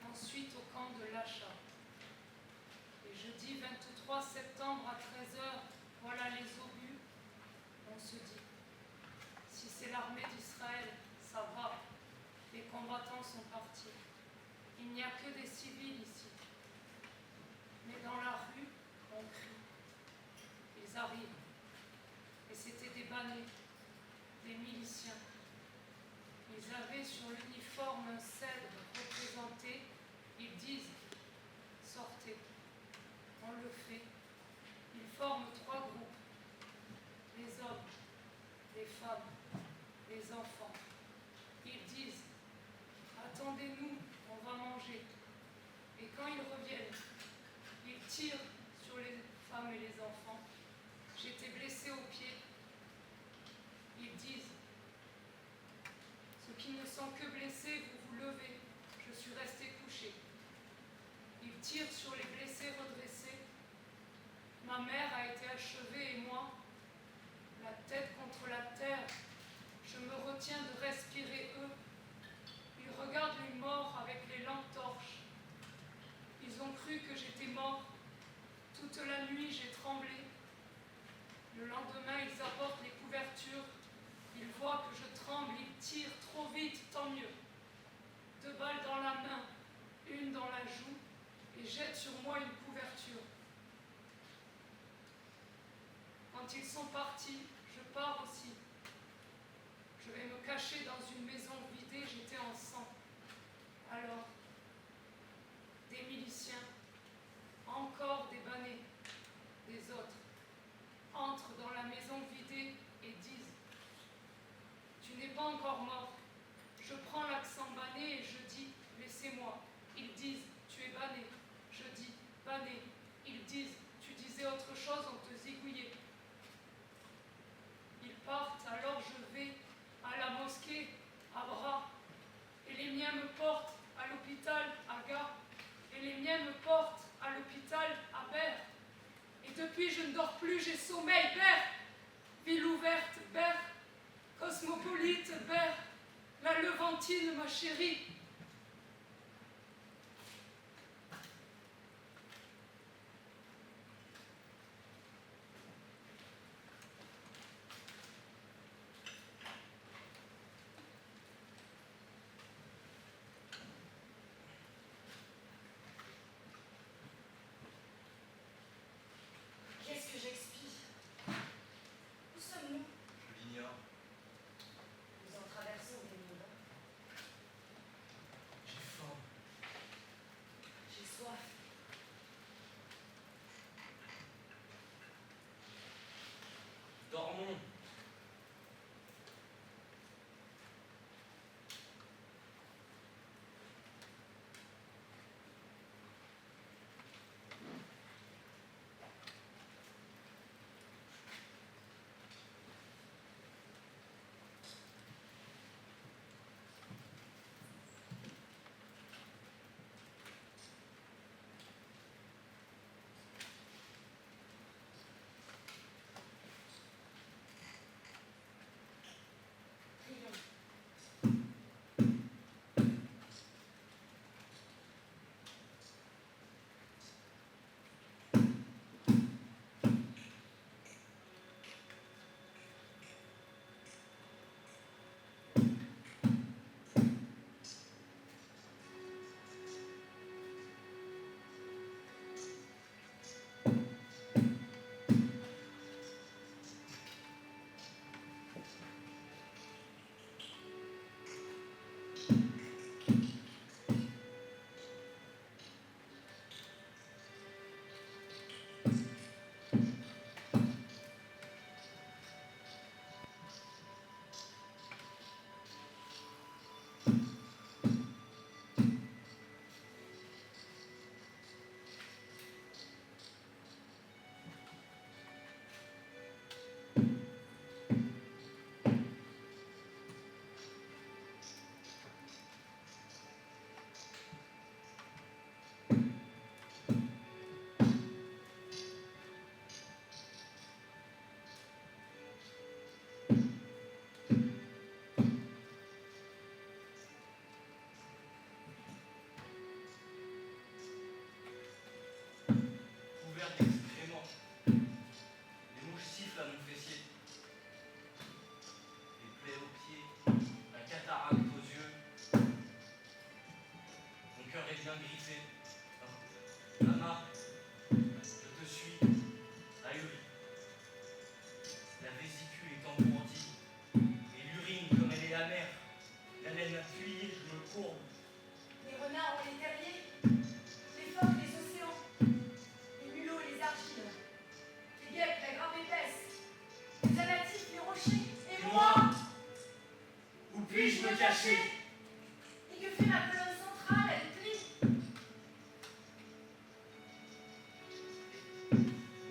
Ensuite, au camp de Lacha. Jeudi 23 septembre à 13 h, voilà les obus. On se dit, si c'est l'armée d'Israël, ça va. Les combattants sont partis. Il n'y a que des civils ici. Mais dans la rue, on crie. Ils arrivent. Et c'était des bannés, des miliciens. Ils avaient sur l'uniforme un cèdre représenté. Ils disent, sortez. On le fait. Ils forment 3 groupes. Les hommes, les femmes, les enfants. Ils disent, attendez-nous, on va manger. Et quand ils reviennent, ils tirent sur les femmes et les enfants. J'étais blessée au pied. Ils disent, ceux qui ne sont que blessés, vous vous levez. Je suis restée couchée. Ils tirent sur les blessés redressés. Ma mère a été achevée et moi, la tête contre la terre, je me retiens de respirer eux. Ils regardent les morts avec les lampes torches. Ils ont cru que j'étais mort. Toute la nuit, j'ai tremblé. Le lendemain, ils apportent les couvertures. Ils voient que je tremble, ils tirent trop vite, tant mieux. 2 balles dans la main, une dans la joue, et jettent sur moi une couverture. Quand ils sont partis, je pars aussi. Je vais me cacher dans une maison vidée, j'étais en sang. Alors, des miliciens, encore des bannés, des autres, entrent dans la maison vidée et disent, tu n'es pas encore mort. Je prends l'accent banné et je dis, laissez-moi. Ils disent, tu es banné. Je dis, banné. Ils disent, tu disais autre chose, on te zigouillait. Ils partent, alors je vais à la mosquée, à Bras, et les miens me portent à l'hôpital, à Gars, et les miens me portent à l'hôpital, à Berre. Et depuis, je ne dors plus, j'ai sommeil, Berre. Ville ouverte, Berre. Cosmopolite, Berre. La Levantine, ma chérie. Qu'est-ce que j'expie? Où sommes-nous? Je l'ignore. Nous en traversons des mondes. J'ai faim. J'ai soif. Dormons. la mer. La laine appuyée, je me courbe. Les renards ont les terriers, les phoques les océans, les mulots les argiles, les guêpes la grappe épaisse, les anatifs les rochers, et moi, Où puis-je me cacher? et que fait ma colonne centrale, elle plie.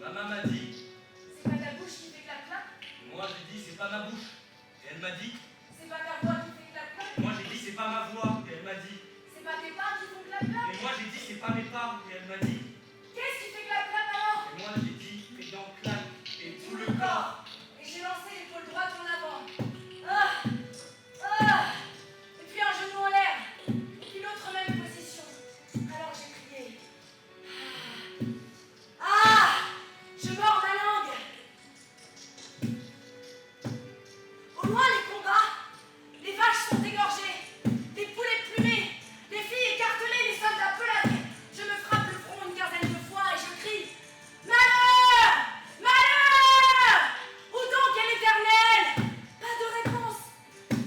Maman m'a dit, C'est pas ta bouche qui fait clap-clap, moi j'ai dit c'est pas ma bouche. Et elle m'a dit, c'est pas ta voix qui fait clap-clap, moi j'ai dit c'est pas ma voix. Et elle m'a dit, c'est pas tes pas qui font clap-clap. et moi j'ai dit c'est pas mes pas. Et elle m'a dit, Qu'est-ce qui fait clap-clap alors? et moi j'ai dit mes dents claquent et tout le corps. corps. Et j'ai lancé l'épaule droite en avant. Ah! Ah! Et puis un genou en l'air. Et puis l'autre même position. Alors j'ai crié. Ah! Je mords ma langue. Au loin les combats. Les vaches sont égorgées. Les poulets plumés. Les filles écartelées, les soldats pelades. Je me frappe le front une quinzaine de fois et je crie. Malheur! Malheur! Où donc est l'Éternel? Pas de réponse.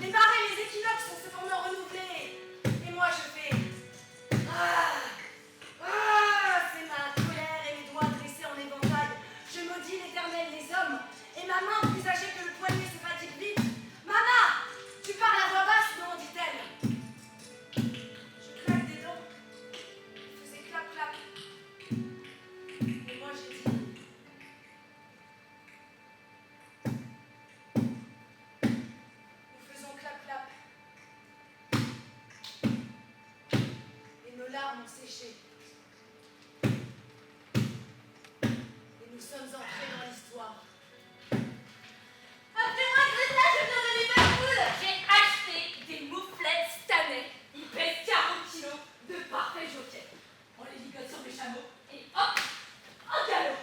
Les marées, les équinoxes sont cependant renouvelés. Et moi je fais. Ah! Ah! C'est ma colère et mes doigts dressés en éventail. Je maudis l'Éternel, les hommes. Et ma main plus âgée que le poignet se fatigue vite. Mama! Tu parles à voix basse, non? Dit-elle. Je claque des dents. Il faisait clap-clap. Et moi j'ai dit. Nous faisons clap-clap. Et nos larmes ont séché. Et nous sommes entrés dans l'histoire. Appelez-moi Greta, je viens de Liverpool. J'ai acheté des mouflettes Stanley. Ils pèsent 40 kilos de parfait jockey. On les ligote sur mes chameaux et hop, en galop.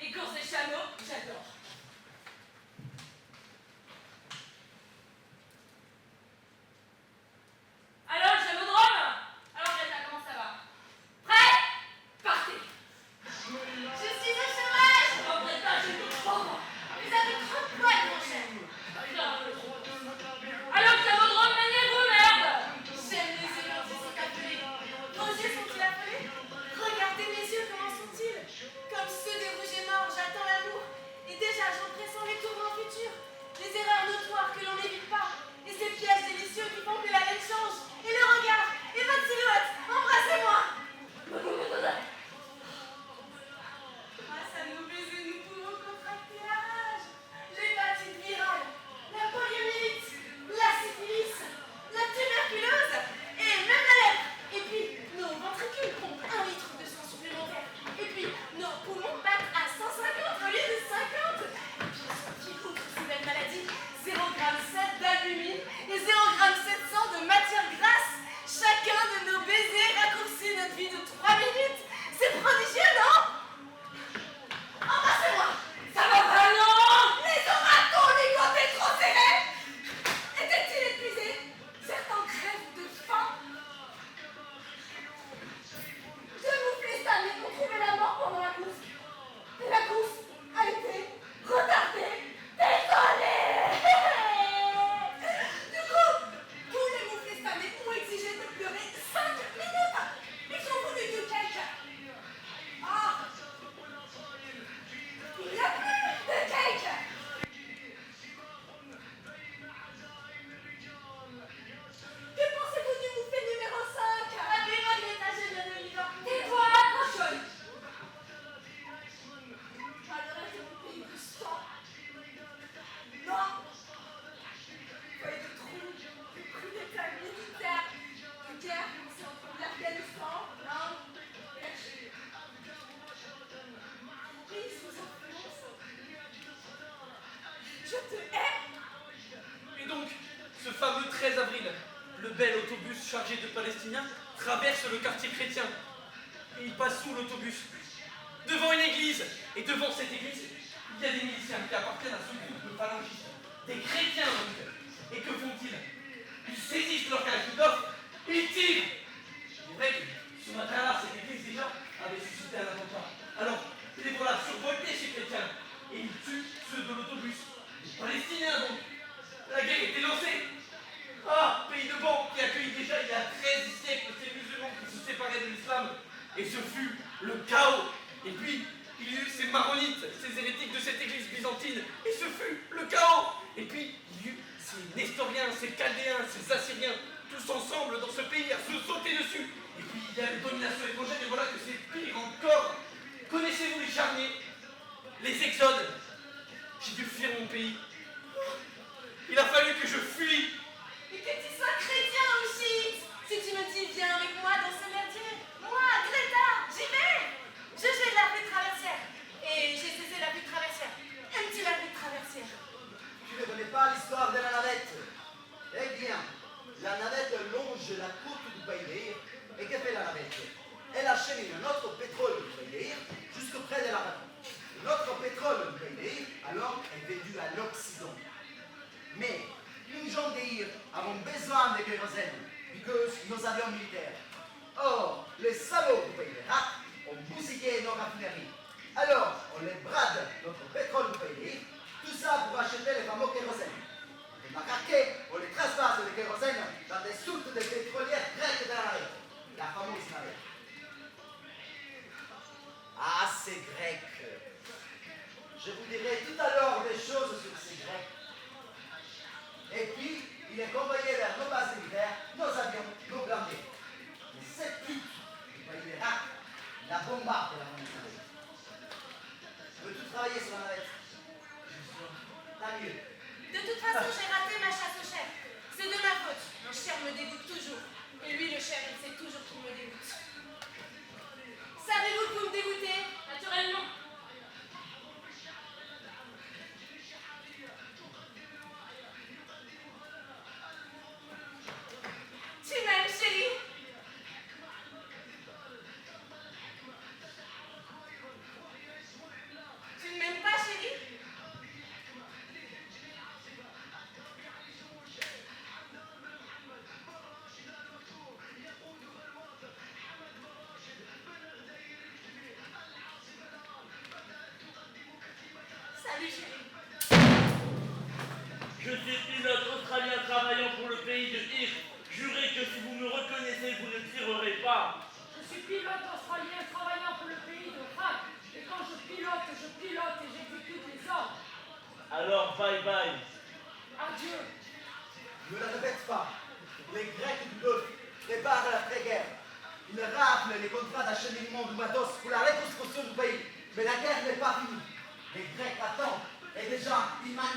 Les courses des chameaux, j'adore. Alors, le chamodrome? Alors, Greta, comment ça va? Prêt? Partez. Je suis au chômage. Oh, Greta, je me trompe. Vous avez trop de poids, mon cher. Alors, le chamodrome, maniez-vous, merde. J'aime les yeux quand ils sont appelés. Vos yeux sont-ils appelés? Regardez mes yeux, comment sont-ils? Comme ceux des rouges et morts, j'attends l'amour. Et déjà, j'en pressens les tourments futurs. Les erreurs notoires que l'on n'évite pas. Et ces pièges délicieux qui font que la laine change. Et le regard, et votre silhouette. Embrassez-moi. Grâce à nos baisers, nous pouvons contracter la rage, l'hépatite virale, la poliomyélite, la syphilis, la tuberculose et même la lèpre. Et puis, nos ventricules pompent 1 litre de sang supplémentaire. Et puis, nos poumons battent à 150 au lieu de 50. Et puis, qui outre ces belles maladies, 0,7 g d'albumine et 0,7 g de matière grasse. Chacun de nos baisers raccourcit notre vie de 3 minutes. C'est prodigieux, non? Embrassez-moi. Ça va pas, non? Les oratons ligotés trop serrés. Étaient-ils épuisés? Certains crèvent de faim. Deux mouflets Stanley ont trouvé la mort pendant la course. Et la course a été retardée. Désolée. Du coup, tous les mouflets Stanley ont exigé de pleurer 5 minutes. Ils ont voulu du cake. Ah! Il n'y a plus de cake. Que pensez-vous du mouflet numéro 5? Appelez-moi Greta, je viens de Liverpool. Tais-toi, cochonne. Ah, le reste de mon pays du sang. Non. Voyez de trous, des coups d'état militaires, de guerre commencée entre l'Afghanistan, l'Inde et la Chine. Pays sous influence. Je te hais. Et donc, ce fameux 13 avril, le bel autobus chargé de Palestiniens traverse le quartier chrétien. Et il passe sous l'autobus, devant une église. Et devant cette église, il y a des miliciens qui appartiennent à ce groupe de phalangistes. Des chrétiens donc. Et que font-ils? Ils saisissent leur kalachnikov et ils tirent. C'est vrai que ce matin-là, cette église déjà avait suscité un attentat. Alors, les voilà survoltés ces chrétiens. Et ils tuent ceux de l'autobus. Les Palestiniens donc. La guerre était lancée. ce fut le chaos. Et puis, il y eut ces maronites, ces hérétiques de cette église byzantine, et ce fut le chaos. Et puis, il y eut ces Nestoriens, ces Chaldéens, ces Assyriens, tous ensemble dans ce pays à se sauter dessus. Et puis, il y a une domination étrangère, et voilà que c'est pire encore. Connaissez-vous les charniers, les exodes? J'ai dû fuir mon pays. Il a fallu que je fuis. Et que tu sois chrétien ou chiite, si tu me dis viens avec moi dans ce merdier, moi, Greta, j'y vais. Je fais de la pluie traversière. Et j'ai cessé la pluie traversière. Aimes-tu la pluie traversière? Tu ne connais pas l'histoire de la navette? Eh bien, la navette longe la côte du Pays. Et que fait la navette? Elle achemine notre pétrole du Pays jusque près de la mer. Notre pétrole du Pays, alors, est vendu à l'Occident. Mais nous gens d'Ir avons besoin de kérosène, parce que nous avions militaires. Or, les salauds du Pays d'Irak ont bousillé nos raffineries. Alors, on les brade notre pétrole du Pays, tout ça pour acheter les fameux kérosène. Les macaquets, on les traspasse le kérosène dans des soutes de pétrolières grecques de la navette. La fameuse navette. Ah, ces Grecs. Je vous dirai tout à l'heure des choses sur ces Grecs. Et puis, il est envoyé vers nos bases militaires, nos avions, nos blindés. Mais cette pute du Pays d'Irak, la bombarde de la navette. Veux-tu travailler sur la navette? Tant mieux. De toute façon, j'ai raté ma chasse au chef. C'est de ma faute. Mon cher me dégoûte toujours. Et lui, le chef, il sait toujours qu'il me dégoûte. Savez-vous que vous me dégoûtez? Naturellement. Tu m'aimes, chérie? Tu ne m'aimes pas, chérie? Salut, chérie. Je suis pilote australien travaillant pour le pays de Ir. Jurez que si vous me reconnaissez, vous ne tirerez pas. Je suis pilote australien travaillant pour le pays de Rack. Et quand je pilote et j'exécute les ordres. Alors, bye bye. Adieu. Ne la répète pas. Les Grecs du Golfe préparent l'après-guerre. Ils raflent les contrats d'acheminement du matos pour la reconstruction du pays. Mais la guerre n'est pas finie. Les Grecs attendent. Et déjà, ils manquent.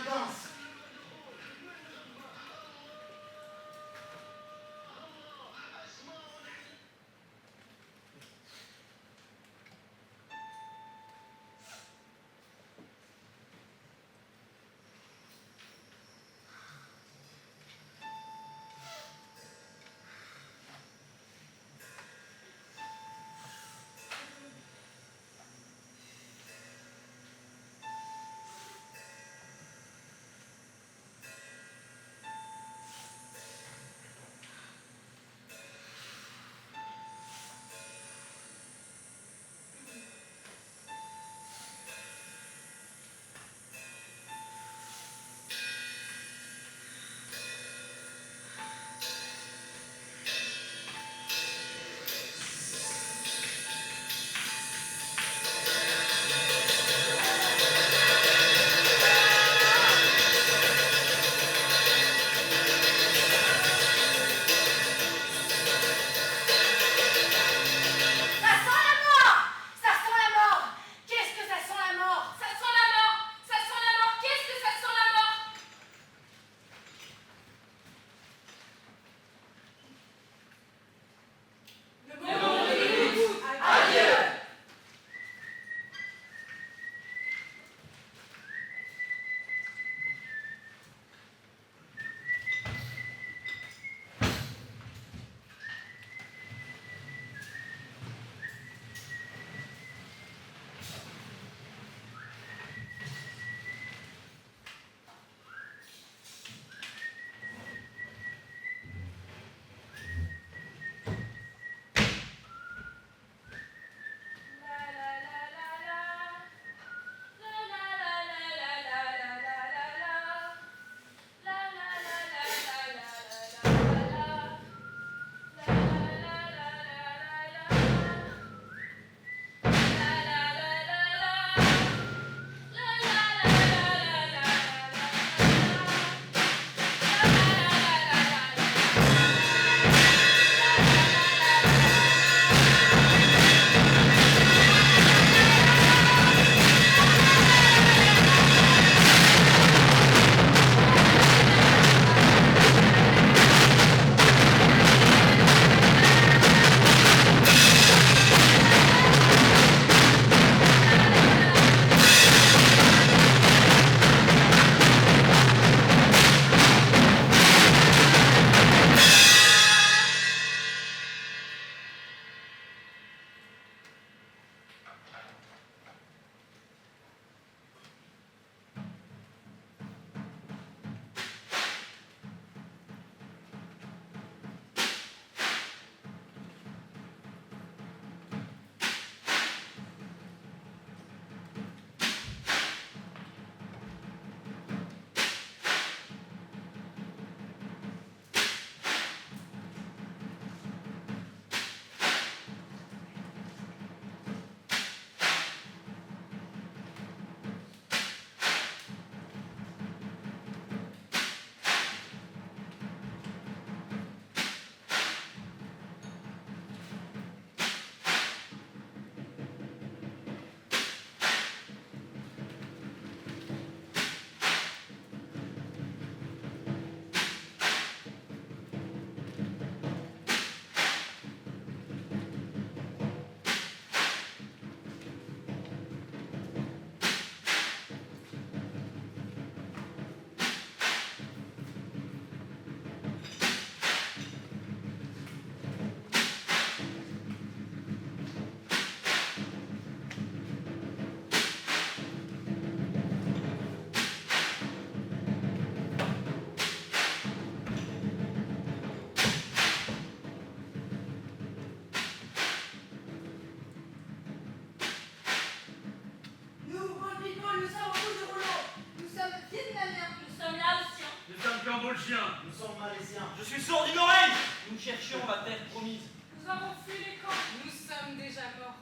viens. Nous sommes malaisiens. Je suis sourd d'une oreille. Nous cherchions la terre promise. Nous avons fui les camps. Nous sommes déjà morts.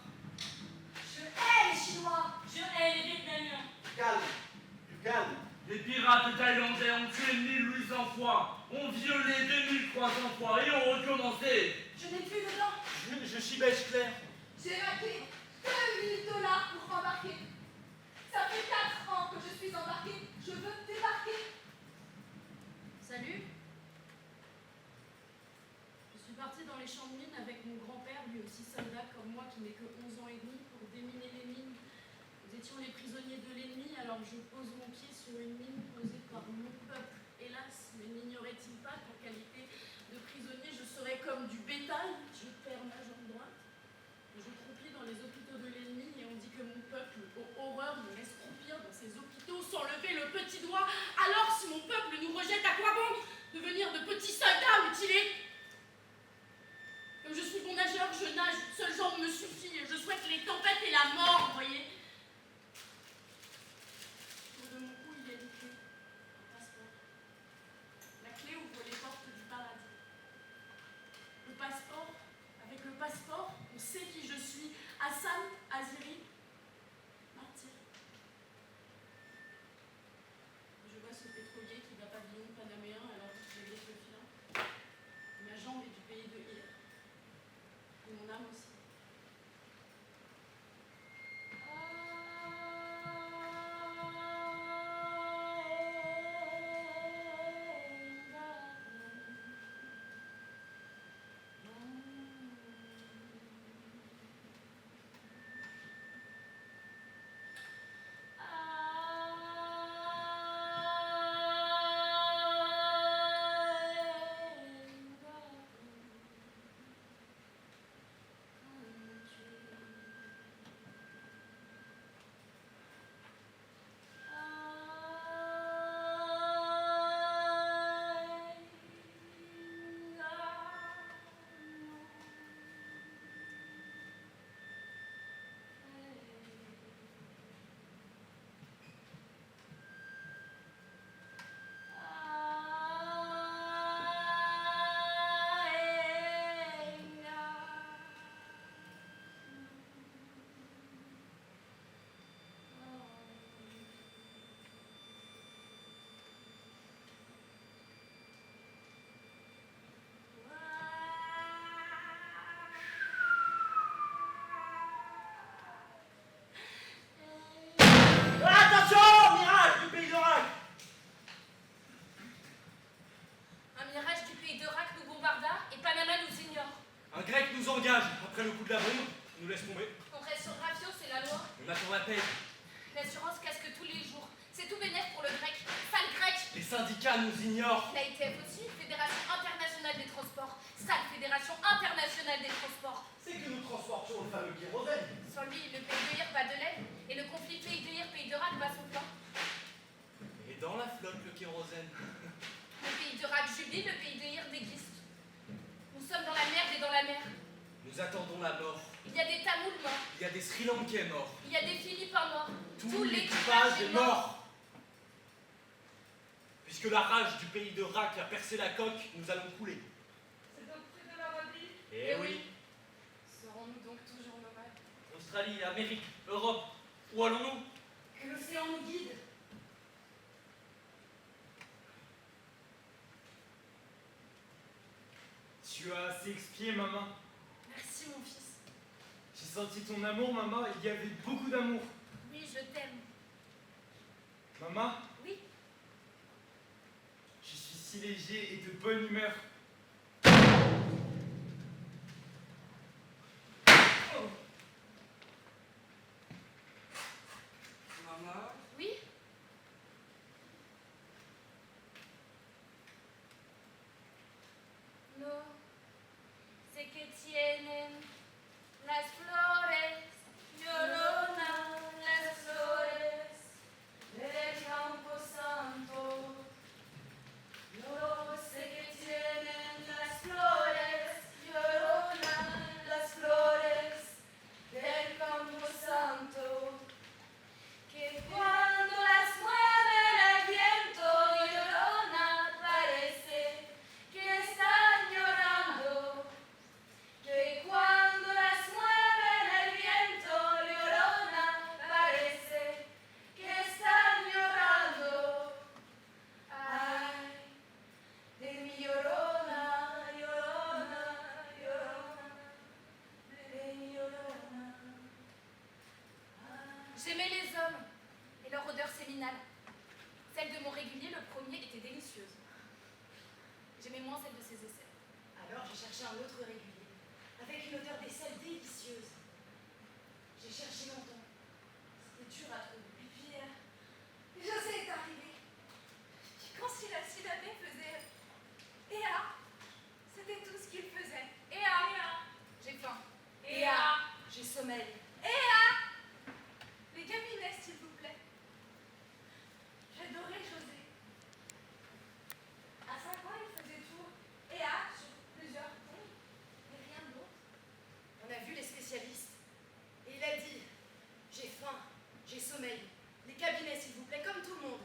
Je hais les Chinois. Je hais les Vietnamiens. Calme, du calme. Les pirates thaïlandais ont tué 1800 fois, ont violé 2300 fois et ont recommencé. Je n'ai plus de dents. Je chibèche Claire. J'ai raté $2000 pour embarquer. Ça fait 4 ans que je suis embarquée. Je veux débarquer. Salut. Je suis partie dans les champs de mines avec mon grand-père, lui aussi soldat comme moi, qui n'est que 11 ans et demi, pour déminer les mines. Nous étions les prisonniers de l'ennemi, alors je pose mon pied sur une mine posée par mon peuple. Hélas, mais n'ignorait-il pas qu'en qualité de prisonnier, je serais comme du bétail? Je perds ma jambe droite. Je croupis dans les hôpitaux de l'ennemi et on dit que mon peuple, aux horreurs, me laisse croupir dans ces hôpitaux sans lever le petit doigt. Alors, si mon peuple nous rejette, à quoi bon devenir de petits soldats mutilés? Comme je suis bon nageur, je nage, une seule jambe me suffit et je souhaite les tempêtes et la mort, vous voyez. Autour de mon cou, il y a une clé, un passeport. La clé ouvre les portes du paradis. Le passeport, avec le passeport, on sait qui je suis. Hassan Aziri, martyr. Je vois ce pétrolier qui va pavillon panaméen alors que je glisse le filin. Ma jambe est du pays de Ir. Et mon âme aussi. Attention, mirage du pays d'Oracle. Un mirage du pays d'Irak nous bombarda et Panama nous ignore. Un grec nous engage. Après le coup de la bombe, nous laisse tomber. On reste sur Ravio, c'est la loi. On attend la paix. L'assurance casque tous les jours. C'est tout bénef pour le grec. Sale grec. Les syndicats nous ignorent. L'AITF aussi, Fédération internationale des transports. Sale Fédération internationale des transports. C'est que nous transportions le fameux kérosène. Sans lui, le pays de Ir bat de l'aile et le conflit pays de Ir, pays d'Irak bat son plan. Et dans la flotte, le kérosène. Le pays d'Irak jubile, le pays de Ir déguiste. Nous sommes dans la merde et dans la mer. Nous attendons la mort. Il y a des Tamouls morts. Il y a des Sri Lankais morts. Il y a des Philippins morts. Tout l'équipage est mort. Puisque la rage du pays de Rac a percé la coque, nous allons couler. C'est donc près de l'Arabie. Eh oui. Serons-nous donc toujours nomades? Australie, Amérique, Europe, où allons-nous? Que l'océan nous guide. Tu as assez expié, maman. Merci, mon fils. J'ai senti ton amour, maman. Il y avait beaucoup d'amour. Oui, je t'aime. Maman? Oui. Je suis si léger et de bonne humeur. Maman, Oui. No sé que tienen las flores, llorona, las flores del campo santo. No sé que tienen las flores, llorona, las flores del campo santo. Que cuando las mueve el viento, llorona, parece séminale. Celle de mon régulier, le premier, était délicieuse. J'aimais moins celle de ses aisselles. Alors j'ai cherché un autre régulier, avec une odeur d'aisselle délicieuse. J'ai cherché longtemps. C'était dur à trouver. Et puis, José est arrivé. Qui, quand syllabé, faisait Ea. C'était tout ce qu'il faisait. Ea. J'ai faim. Ea. J'ai sommeil. Ea. Les cabinets, s'il vous plaît. J'adorais José. À 5 ans, il faisait tout. Ea sur plusieurs tons, mais rien d'autre. On a vu les spécialistes. Et il a dit, j'ai faim, j'ai sommeil. Les cabinets, s'il vous plaît, comme tout le monde.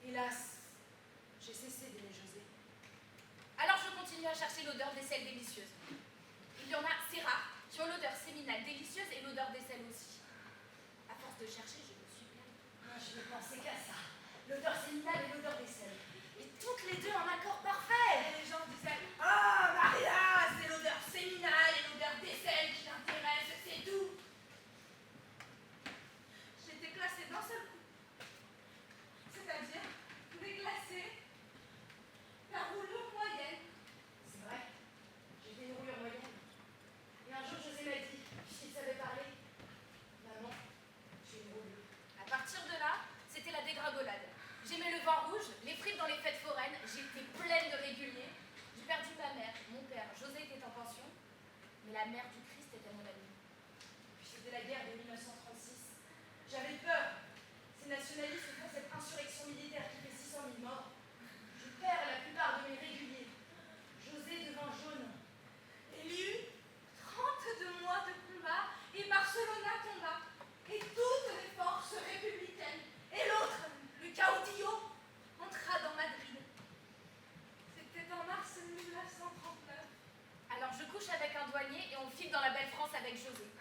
Hélas, j'ai cessé d'aimer José. Alors je continue à chercher l'odeur d'aisselle délicieuse. Il y en a, c'est rare, qui ont l'odeur séminale délicieuse et l'odeur d'aisselle aussi. À force de chercher, je me suis perdue. Moi, je ne pensais qu'à ça. L'odeur séminale et l'odeur d'aisselle. Et toutes les deux en accord parfait. Et les gens disaient « Oh, Maria, c'est l'odeur séminale et l'odeur d'aisselle qui l'intéresse, c'est tout !» J'étais classée d'un seul coup. C'est-à-dire déclassée, la roulure moyenne. C'est vrai, j'étais une roulure moyenne. Et un jour, José m'a dit, puisqu'il savait parler, maman, j'ai une roulure. À partir de là, c'était la dégringolade. J'aimais le vin rouge, les frites dans les fêtes foraines, j'étais pleine de réguliers. J'ai perdu ma mère, mon père, José était en pension, mais la mère du Christ était mon amie. Puis c'était la guerre de 1936. J'avais peur. Ces nationalistes font cette insurrection militaire qui fait 600 000 morts. Je perds la plupart de mes réguliers. José devint jaune. Il y eut 32 mois de combat et Barcelona tomba. Et toutes les forces républicaines. Et l'autre, le caudillo, entra dans Madrid. C'était en mars 1939. Alors je couche avec un douanier et on file dans la belle France avec José.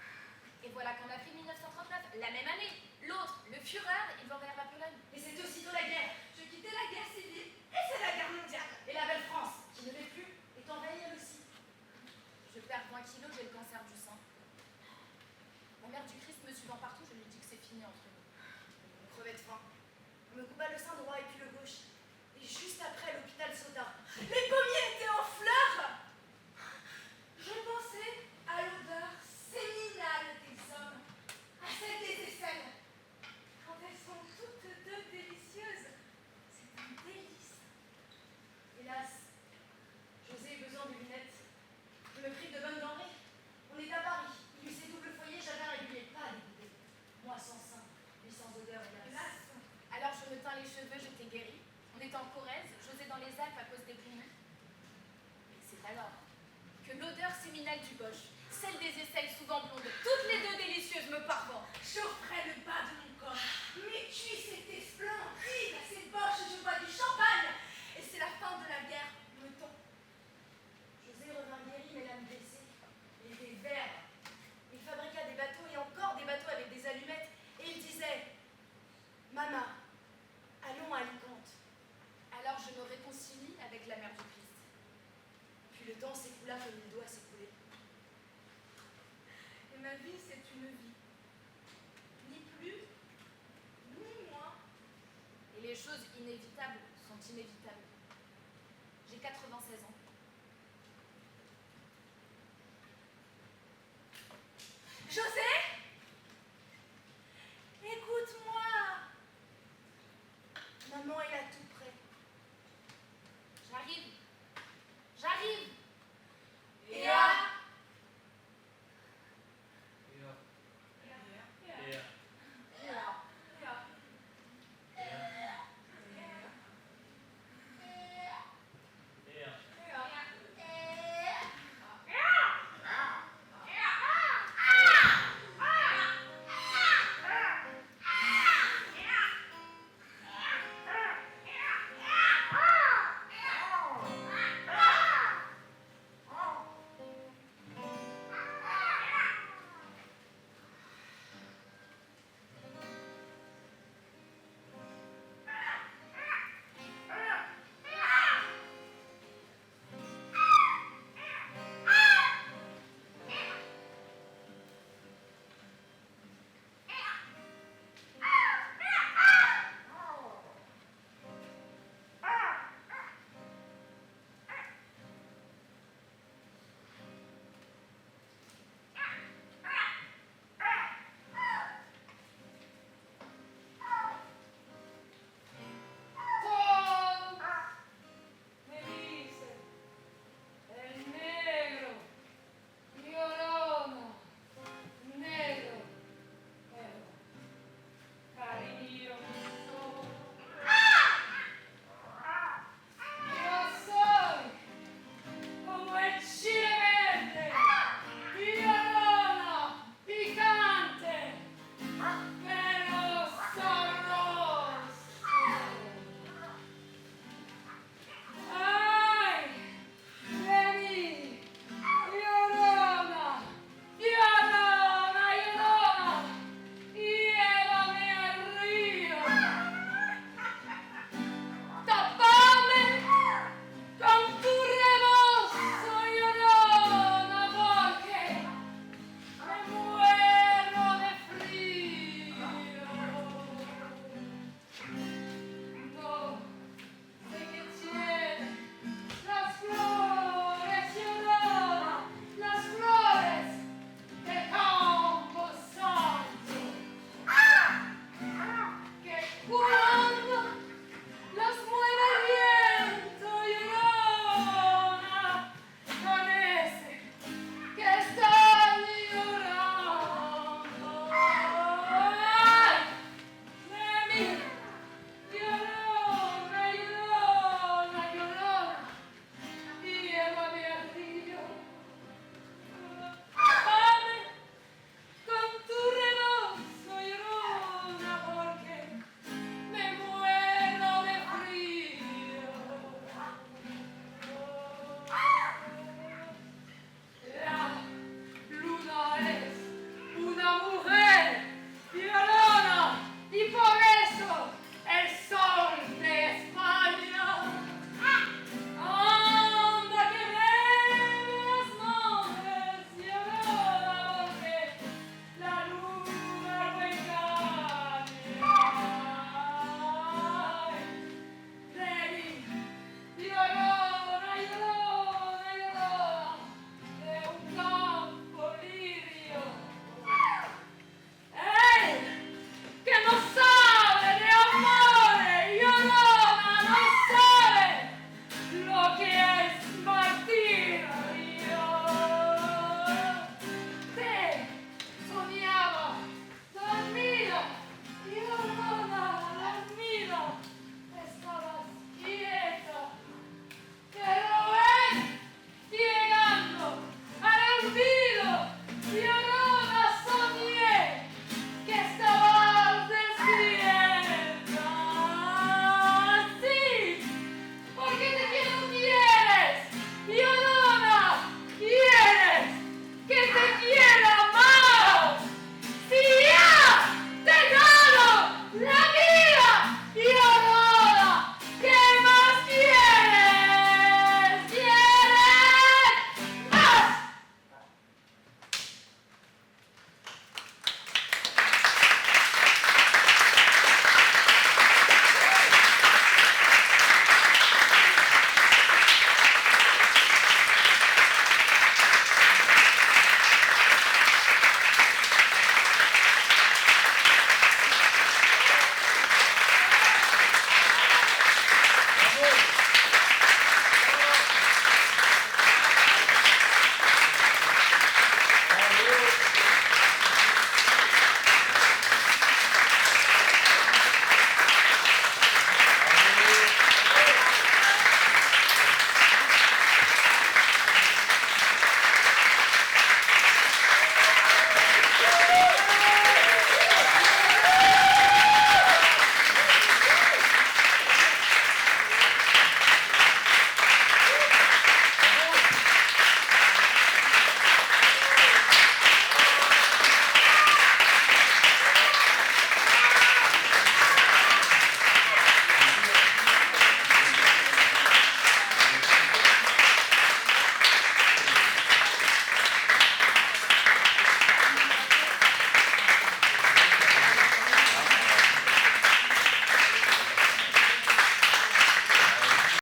Et voilà qu'en avril 1939, la même année, l'autre, le Führer, il va envers la Pologne. Et c'est aussitôt la guerre. Je quittais la guerre civile et c'est la guerre mondiale. Et la belle France, qui ne l'est plus, est envahie elle aussi. Je perds 20 kilos, j'ai le cancer du sein. Ma mère du Christ me suivant partout, je lui dis que c'est fini entre nous. On crevait de faim. On me coupa le sein droit et puis le gauche. Et juste après, l'hôpital sauta. Les pommiers étaient en fleurs. Je pensais à l'odeur séminale des hommes, à celle des aisselles. Quand elles sont toutes deux délicieuses, c'est un délice. Hélas, José eut besoin de lunettes. Je me prive de bonnes denrées. On est à Paris. Il eut ses doubles foyers, j'avais un régulier. Pas dégoûté. Moi sans sein, lui sans odeur, hélas. Alors je me tins les cheveux, j'étais guérie. On était en Corrèze, José dans les Alpes à cause des poumons. Et c'est alors que l'odeur séminale du Bosch, celle des aisselles souvent blondes, toutes les deux délicieuses me parvint. J'offrais le bas de mon corps. Mes cuisses étaient splendides. À ces Bosch, je bois du champagne. Et c'est la fin de la guerre, me t-on. José revint guéri, mais l'âme blessée. Il était vert. Il fabriqua des bateaux et encore des bateaux avec des allumettes. Et il disait, Maman, allons à Alicante. Alors je me réconcilie avec la mère du Christ. Puis le temps s'écoula comme il doit s'écouler. Et ma vie, c'est une vie. Ni plus, ni moins. Et les choses inévitables sont inévitables.